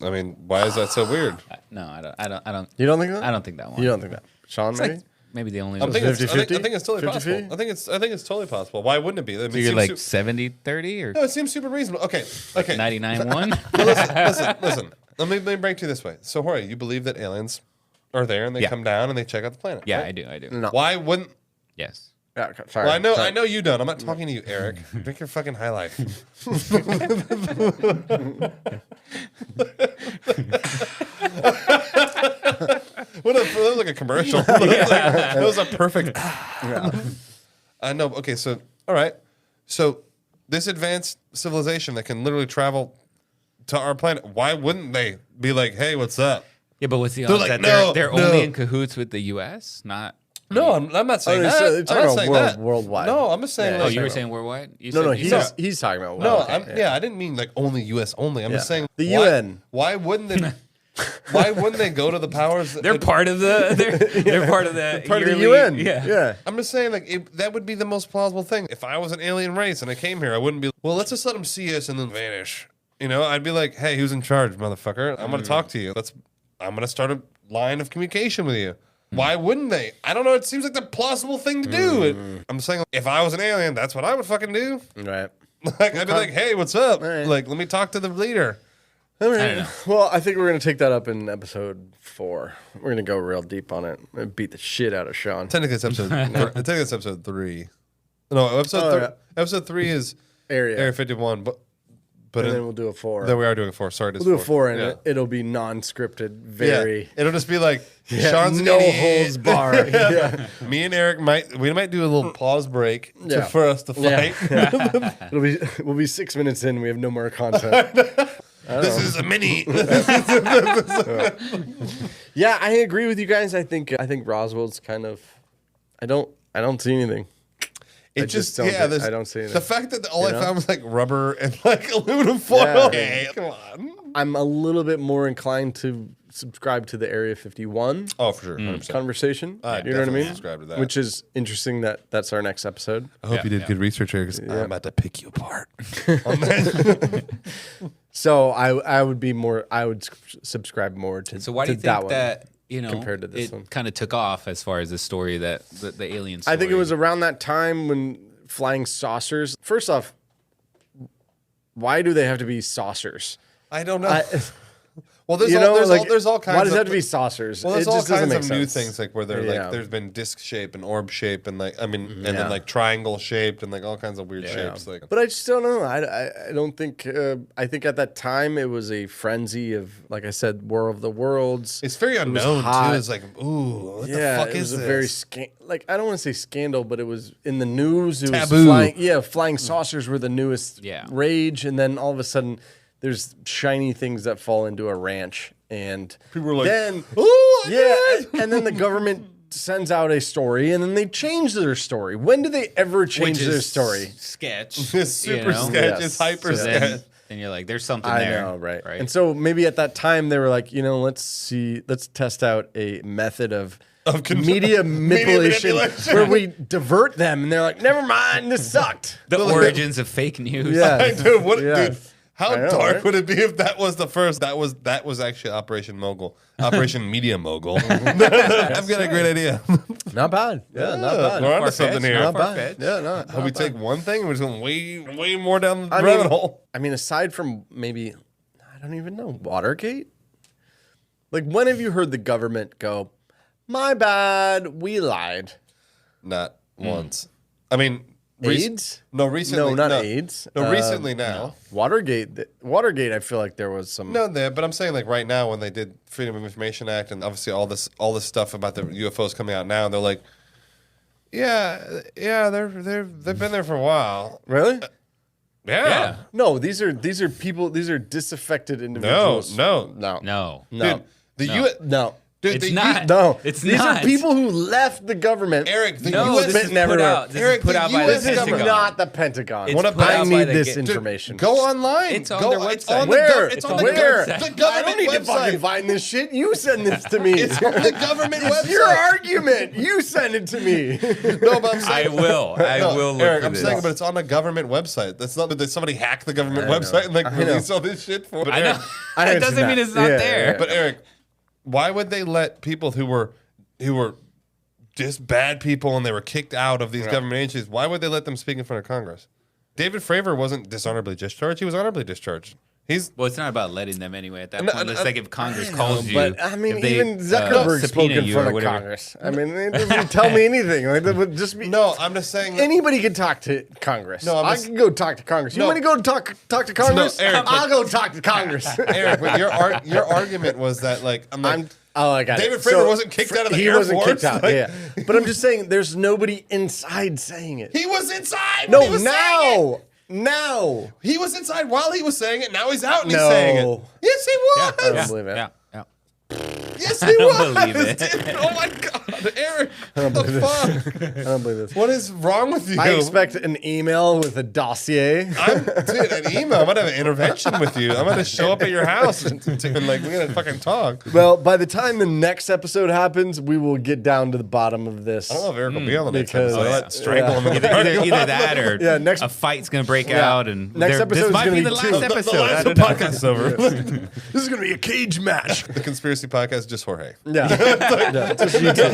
Speaker 2: I mean, why is that so weird?
Speaker 1: No, I don't.
Speaker 7: You don't think that?
Speaker 1: I don't think that one.
Speaker 7: You don't think that? Sean,
Speaker 1: It's
Speaker 7: maybe?
Speaker 1: like maybe the only.
Speaker 2: I think,
Speaker 1: one.
Speaker 2: it's, I,
Speaker 7: 50-50?
Speaker 2: think it's totally
Speaker 7: 50-50?
Speaker 2: possible. I think it's totally possible. Why wouldn't it be? I mean,
Speaker 1: So
Speaker 2: it
Speaker 1: you're
Speaker 2: seems
Speaker 1: like
Speaker 2: su-
Speaker 1: 70-30 or
Speaker 2: no, it seems super reasonable. Okay.
Speaker 1: 99-1?
Speaker 2: Listen. Let me break to you this way. So, Jorge, you believe that aliens are there and they
Speaker 1: Yeah.
Speaker 2: come down and they check out the planet?
Speaker 1: Yeah,
Speaker 2: right?
Speaker 1: I do.
Speaker 7: No.
Speaker 2: Why wouldn't?
Speaker 1: Yes.
Speaker 7: Yeah, okay, sorry.
Speaker 2: Well,
Speaker 7: sorry.
Speaker 2: I know you don't. I'm not talking to you, Eric. Drink your fucking High Life. That was like a commercial. That was a perfect. I know. Okay, so all right, so this advanced civilization that can literally travel to our planet, why wouldn't they be like, "Hey, what's up"?
Speaker 1: Yeah, but what's the
Speaker 2: They're
Speaker 1: odds
Speaker 2: like,
Speaker 1: that
Speaker 2: no,
Speaker 1: they're
Speaker 2: no.
Speaker 1: only in cahoots with the U.S.? Not.
Speaker 2: No, I'm not saying
Speaker 7: Oh,
Speaker 2: that.
Speaker 7: they're
Speaker 2: I'm
Speaker 7: talking
Speaker 2: not
Speaker 7: about
Speaker 2: saying
Speaker 7: world-
Speaker 2: that.
Speaker 7: worldwide.
Speaker 2: No, I'm just saying.
Speaker 7: Yeah,
Speaker 1: Oh,
Speaker 2: like,
Speaker 1: you were saying worldwide? You
Speaker 7: No,
Speaker 1: said-
Speaker 7: he's talking about.
Speaker 2: No,
Speaker 7: okay,
Speaker 2: yeah, I didn't mean like only U.S. only. I'm just saying
Speaker 7: The
Speaker 2: why-
Speaker 7: UN.
Speaker 2: Why wouldn't they? Why wouldn't they go to the powers?
Speaker 1: They're part of the. They're part of the.
Speaker 7: Part of the
Speaker 1: yearly-
Speaker 7: UN.
Speaker 1: Yeah.
Speaker 7: Yeah.
Speaker 2: I'm just saying, like, that would be the most plausible thing. If I was an alien race and I came here, I wouldn't be, well, let's just let them see us and then vanish. You know, I'd be like, hey, who's in charge, motherfucker? I'm going to talk to you. I'm going to start a line of communication with you. Why wouldn't they? I don't know. It seems like the plausible thing to do. I'm saying, if I was an alien, that's what I would fucking do.
Speaker 7: Right.
Speaker 2: Like, I'd be like, hey, what's up?
Speaker 7: right.
Speaker 2: Like, let me talk to the leader.
Speaker 7: All right. Well, I think we're going to take that up in episode 4. We're going to go real deep on it and beat the shit out of Sean.
Speaker 2: Technically, it's episode 3. No, episode 3 is Area 51, but
Speaker 7: and then we'll do a 4.
Speaker 2: Then we are doing a 4. Sorry,
Speaker 7: We'll do a 4, and it'll be non-scripted, very...
Speaker 2: Yeah. It'll just be like, Sean's
Speaker 7: no
Speaker 2: an idiot.
Speaker 7: holds barred. Yeah.
Speaker 2: Me and Eric might do a little pause break for us to fight.
Speaker 7: We'll be 6 minutes in. We have no more content.
Speaker 2: This is a mini.
Speaker 7: Yeah, I agree with you guys. I think Roswell's kind of... I don't see anything. I don't see anything.
Speaker 2: The fact that all I found was like rubber and like aluminum foil.
Speaker 7: Yeah.
Speaker 2: Hey, come on.
Speaker 7: I'm a little bit more inclined to subscribe to the Area 51
Speaker 2: Oh, for sure. 100%.
Speaker 7: conversation.
Speaker 2: I
Speaker 7: You know what I
Speaker 2: definitely
Speaker 7: mean?
Speaker 2: subscribe to that.
Speaker 7: Which is interesting that's our next episode.
Speaker 2: I hope you did good research here because I'm about to pick you apart on that.
Speaker 7: So I would subscribe more to
Speaker 1: So why do you
Speaker 7: that
Speaker 1: think
Speaker 7: one.
Speaker 1: that
Speaker 7: compared to this
Speaker 1: it
Speaker 7: one.
Speaker 1: kind of took off as far as the story that the alien story?
Speaker 7: I think it was around that time when flying saucers. First off, why do they have to be saucers?
Speaker 2: I don't know. Well, there's all kinds.
Speaker 7: Why does
Speaker 2: of,
Speaker 7: it have to be saucers?
Speaker 2: Well, there's
Speaker 7: It
Speaker 2: all
Speaker 7: just doesn't
Speaker 2: kinds
Speaker 7: make
Speaker 2: of new
Speaker 7: sense.
Speaker 2: things like where they're
Speaker 7: Yeah.
Speaker 2: like there's been disc shape and orb shape and like and then
Speaker 7: Yeah.
Speaker 2: like triangle shaped and like all kinds of weird shapes. Like,
Speaker 7: But I just don't know. I don't think. I think at that time it was a frenzy of, like I said, War of the Worlds.
Speaker 2: it's very unknown
Speaker 7: hot.
Speaker 2: too. It's like, ooh, what the fuck
Speaker 7: it
Speaker 2: is
Speaker 7: was a
Speaker 2: this?
Speaker 7: very I don't want to say scandal, but it was in the news. It
Speaker 2: Taboo.
Speaker 7: was flying saucers were the newest rage, and then all of a sudden there's shiny things that fall into a ranch, and
Speaker 2: People were like,
Speaker 7: then
Speaker 2: ooh,
Speaker 7: and then the government sends out a story, and then they change their story. When do they ever change
Speaker 1: Which
Speaker 7: their
Speaker 1: is
Speaker 7: story?
Speaker 1: sketch.
Speaker 2: It's super
Speaker 1: you know?
Speaker 2: sketch.
Speaker 7: Yes.
Speaker 2: It's hyper
Speaker 1: So
Speaker 2: sketch.
Speaker 1: then you're like, there's something
Speaker 7: I
Speaker 1: there.
Speaker 7: know, right? And so maybe at that time they were like, let's test out a method of media manipulation where we divert them, and they're like, never mind, this sucked.
Speaker 1: The origins of fake news.
Speaker 7: Yeah.
Speaker 2: Dude, how
Speaker 7: I know,
Speaker 2: dark
Speaker 7: right?
Speaker 2: would it be if that was the first? That was actually Operation Mogul, Operation Media Mogul. I've got a great idea.
Speaker 7: Not bad. Yeah, not bad.
Speaker 2: We're onto something here.
Speaker 7: Not bad. Yeah, no.
Speaker 2: We take one thing and we're just going way more down the
Speaker 7: I
Speaker 2: rabbit
Speaker 7: mean,
Speaker 2: hole.
Speaker 7: I mean, aside from maybe, I don't even know, Watergate? Like, when have you heard the government go, my bad, we lied?
Speaker 2: Not once. I mean,
Speaker 7: AIDS?
Speaker 2: No, recently.
Speaker 7: No, not AIDS.
Speaker 2: No, recently now.
Speaker 7: Watergate, I feel like there was some.
Speaker 2: No, there. But I'm saying like right now when they did Freedom of Information Act and obviously all this stuff about the UFOs coming out now, they're like, yeah, they've been there for a while.
Speaker 7: Really?
Speaker 2: Yeah.
Speaker 7: No, these are people. These are disaffected individuals.
Speaker 2: No.
Speaker 1: No.
Speaker 2: Dude,
Speaker 7: No.
Speaker 2: Dude,
Speaker 1: It's
Speaker 2: the
Speaker 1: not.
Speaker 7: No,
Speaker 1: It's
Speaker 7: these
Speaker 1: not.
Speaker 7: are people who left the government.
Speaker 2: Eric, the
Speaker 1: No,
Speaker 2: US
Speaker 1: this is
Speaker 7: never-
Speaker 1: put out. This
Speaker 2: Eric,
Speaker 1: is put
Speaker 2: the
Speaker 1: out by the
Speaker 2: US
Speaker 7: This is
Speaker 1: Pentagon.
Speaker 7: not the Pentagon.
Speaker 1: It's
Speaker 2: What
Speaker 1: put
Speaker 2: about-
Speaker 7: I
Speaker 1: out by
Speaker 7: need
Speaker 1: the-
Speaker 7: this
Speaker 1: Dude,
Speaker 7: information.
Speaker 2: Go online.
Speaker 1: It's on
Speaker 2: Go,
Speaker 1: their
Speaker 2: It's
Speaker 1: website.
Speaker 2: on
Speaker 7: Where?
Speaker 2: The, it's
Speaker 1: on
Speaker 2: on the,
Speaker 7: Where?
Speaker 2: the
Speaker 7: I
Speaker 2: government
Speaker 7: don't need to fucking
Speaker 2: website.
Speaker 7: find this shit. You send this to me.
Speaker 2: It's on the government website.
Speaker 7: It's your argument. You send it to me.
Speaker 2: No, but I'm
Speaker 1: I
Speaker 2: saying.
Speaker 1: will. I will look
Speaker 2: Eric,
Speaker 1: for
Speaker 2: I'm
Speaker 1: this.
Speaker 2: saying, but it's on a government website. That's not that somebody hacked the government
Speaker 7: I know.
Speaker 2: website and like
Speaker 7: I know.
Speaker 2: released all this shit for. But
Speaker 1: I know.
Speaker 2: Eric,
Speaker 7: I
Speaker 1: That
Speaker 7: understand
Speaker 1: doesn't mean
Speaker 7: that.
Speaker 1: it's not
Speaker 7: Yeah,
Speaker 1: there.
Speaker 7: yeah.
Speaker 2: but Eric, why would they let people who were just bad people and they were kicked out of these government agencies? Why would they let them speak in front of Congress? David Fravor wasn't dishonorably discharged. He was honorably discharged.
Speaker 1: Well, it's not about letting them anyway. At that point, it's like if Congress calls you,
Speaker 7: But I mean,
Speaker 1: if they,
Speaker 7: even Zuckerberg spoke
Speaker 1: subpoena
Speaker 7: in
Speaker 1: you
Speaker 7: front
Speaker 1: or
Speaker 7: of
Speaker 1: whatever.
Speaker 7: Congress. I mean, it doesn't tell me anything. Like, that would just be
Speaker 2: No, I'm just saying. That,
Speaker 7: anybody can talk to Congress.
Speaker 2: No, I'm
Speaker 7: I
Speaker 2: just-
Speaker 7: can go talk to Congress. You
Speaker 2: No.
Speaker 7: want to go talk to Congress?
Speaker 2: Eric,
Speaker 7: I'll go talk to Congress.
Speaker 2: Eric, but your argument was that like I'm like.
Speaker 7: I got
Speaker 2: David
Speaker 7: it.
Speaker 2: Fravor wasn't kicked out of the
Speaker 7: he
Speaker 2: Air
Speaker 7: wasn't
Speaker 2: Force,
Speaker 7: kicked out.
Speaker 2: like-
Speaker 7: Yeah, but I'm just saying, there's nobody inside saying it.
Speaker 2: He was inside.
Speaker 7: No,
Speaker 2: when he was saying it.
Speaker 7: now.
Speaker 2: He was inside while he was saying it. Now he's out and
Speaker 7: No.
Speaker 2: he's saying it. Yes, he was.
Speaker 7: I don't believe it.
Speaker 1: Yeah.
Speaker 2: Yes, he
Speaker 1: don't
Speaker 2: was.
Speaker 1: believe it.
Speaker 2: Dude. Oh my god. Eric, what the fuck?
Speaker 7: I don't believe this.
Speaker 2: What is wrong with you?
Speaker 7: I expect an email with a dossier.
Speaker 2: Dude, an email. I'm gonna have an intervention with you. I'm gonna show up at your house and like we're gonna fucking talk.
Speaker 7: Well, by the time the next episode happens, we will get down to the bottom of this.
Speaker 2: I don't know if Eric will be on the next
Speaker 7: Because-
Speaker 2: episode.
Speaker 7: Oh, yeah.
Speaker 2: Let's strangle him. In the
Speaker 1: Either that or
Speaker 7: Yeah, next-
Speaker 1: a fight's gonna break out, and
Speaker 7: Next
Speaker 1: this
Speaker 7: episode is
Speaker 1: might
Speaker 7: gonna
Speaker 1: be
Speaker 7: be
Speaker 1: the
Speaker 7: two.
Speaker 1: last
Speaker 7: The
Speaker 1: episode.
Speaker 2: The
Speaker 1: I
Speaker 2: last
Speaker 1: don't know.
Speaker 2: podcast is over.
Speaker 7: This is going to be a cage match.
Speaker 2: The conspiracy podcast is just Jorge.
Speaker 7: Yeah.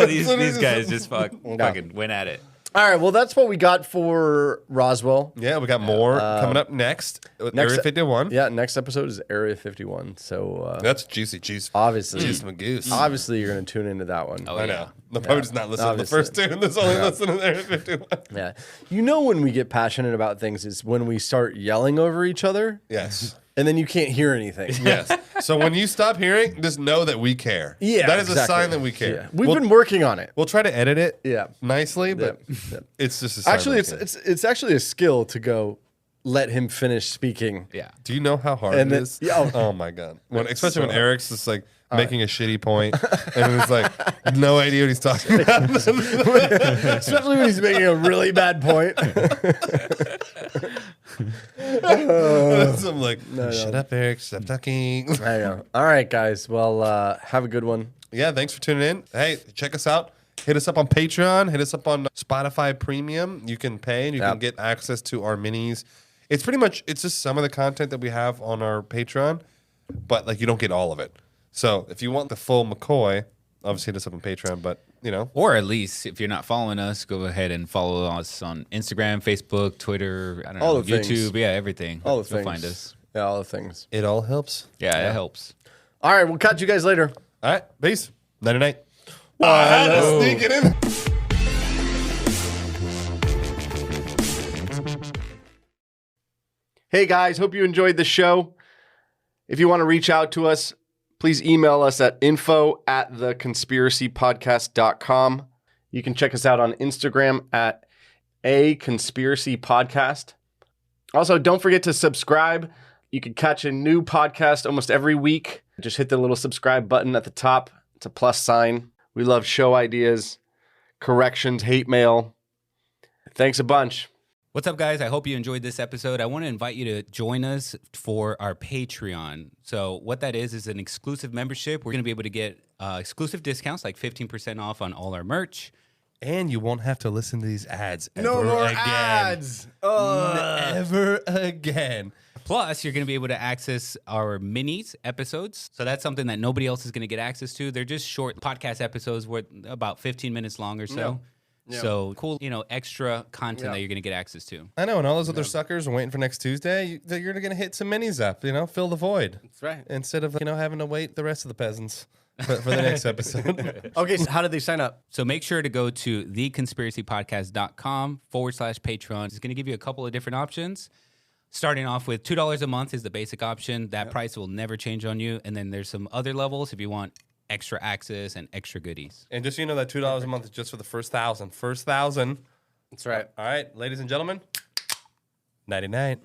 Speaker 1: these guys just fucking went at it.
Speaker 7: All right. Well, that's what we got for Roswell.
Speaker 2: Yeah, we got more coming up next. Area 51.
Speaker 7: Yeah. Next episode is Area 51. So
Speaker 2: That's juicy cheese.
Speaker 7: obviously,
Speaker 2: Juice Magoose.
Speaker 7: obviously, you're going to tune into that one.
Speaker 1: Oh,
Speaker 2: I
Speaker 1: yeah.
Speaker 2: know. They'll probably just not listen to the
Speaker 7: Obviously.
Speaker 2: first two, and this only listen to Area 51.
Speaker 7: Yeah. You know when we get passionate about things is when we start yelling over each other,
Speaker 2: Yes.
Speaker 7: and then you can't hear anything.
Speaker 2: Yes. So when you stop hearing, just know that we care.
Speaker 7: Yeah.
Speaker 2: That is a
Speaker 7: exactly.
Speaker 2: sign that we care.
Speaker 7: Yeah. We've been working on it.
Speaker 2: We'll try to edit it
Speaker 7: Yeah.
Speaker 2: nicely, but
Speaker 7: Yeah.
Speaker 2: it's just a sign
Speaker 7: Actually,
Speaker 2: that we care.
Speaker 7: it's actually a skill to go let him finish speaking.
Speaker 1: Yeah.
Speaker 2: Do you know how hard
Speaker 7: And
Speaker 2: it
Speaker 7: then-
Speaker 2: is?
Speaker 7: yeah,
Speaker 2: Oh my god! Especially when Eric's just like making a shitty point, and it's like no idea what he's talking about.
Speaker 7: Especially when he's making a really bad point.
Speaker 2: So I'm like, shut up, Eric. Stop talking.
Speaker 7: I know. All right, guys. Well, have a good one.
Speaker 2: Yeah, thanks for tuning in. Hey, check us out. Hit us up on Patreon. Hit us up on Spotify Premium. You can pay and you can get access to our minis. It's pretty much, it's just some of the content that we have on our Patreon, but like you don't get all of it. So if you want the full McCoy, obviously hit us up on Patreon, but you know.
Speaker 1: Or at least if you're not following us, go ahead and follow us on Instagram, Facebook, Twitter, I don't
Speaker 7: All
Speaker 1: know,
Speaker 7: the things.
Speaker 1: YouTube, yeah, everything.
Speaker 7: All the
Speaker 1: You'll
Speaker 7: things.
Speaker 1: find us.
Speaker 7: Yeah, all the things.
Speaker 2: It all helps.
Speaker 1: Yeah, it helps.
Speaker 7: All right, we'll catch you guys later.
Speaker 2: All right, peace. Night night. I had to sneak it in.
Speaker 7: Hey guys, hope you enjoyed the show. If you want to reach out to us, please email us at info@theconspiracypodcast.com. You can check us out on Instagram at @conspiracypodcast. Also, don't forget to subscribe. You can catch a new podcast almost every week. Just hit the little subscribe button at the top. It's a plus sign. We love show ideas, corrections, hate mail. Thanks a bunch.
Speaker 1: What's up, guys? I hope you enjoyed this episode. I want to invite you to join us for our Patreon. So what that is an exclusive membership. We're going to be able to get exclusive discounts, like 15% off on all our merch.
Speaker 2: And you won't have to listen to these ads
Speaker 7: No
Speaker 2: ever
Speaker 7: more
Speaker 2: again.
Speaker 7: ads.
Speaker 2: Never again.
Speaker 1: Plus, you're going to be able to access our minis episodes. So that's something that nobody else is going to get access to. They're just short podcast episodes, worth about 15 minutes long or so.
Speaker 7: Yeah.
Speaker 1: So cool, extra content that you're going to get access to.
Speaker 2: I know, and all those other suckers are waiting for next Tuesday. You're going to hit some minis up, fill the void.
Speaker 7: That's right.
Speaker 2: Instead of, having to wait the rest of the peasants for the next episode.
Speaker 7: Okay, so how did they sign up?
Speaker 1: So make sure to go to theconspiracypodcast.com/Patreon. It's going to give you a couple of different options. Starting off with $2 a month is the basic option. That price will never change on you. And then there's some other levels if you want extra access and extra goodies.
Speaker 2: And just so you know, that $2 a month is just for the first 1,000. First 1,000.
Speaker 7: That's right.
Speaker 2: All right, ladies and gentlemen, nighty night.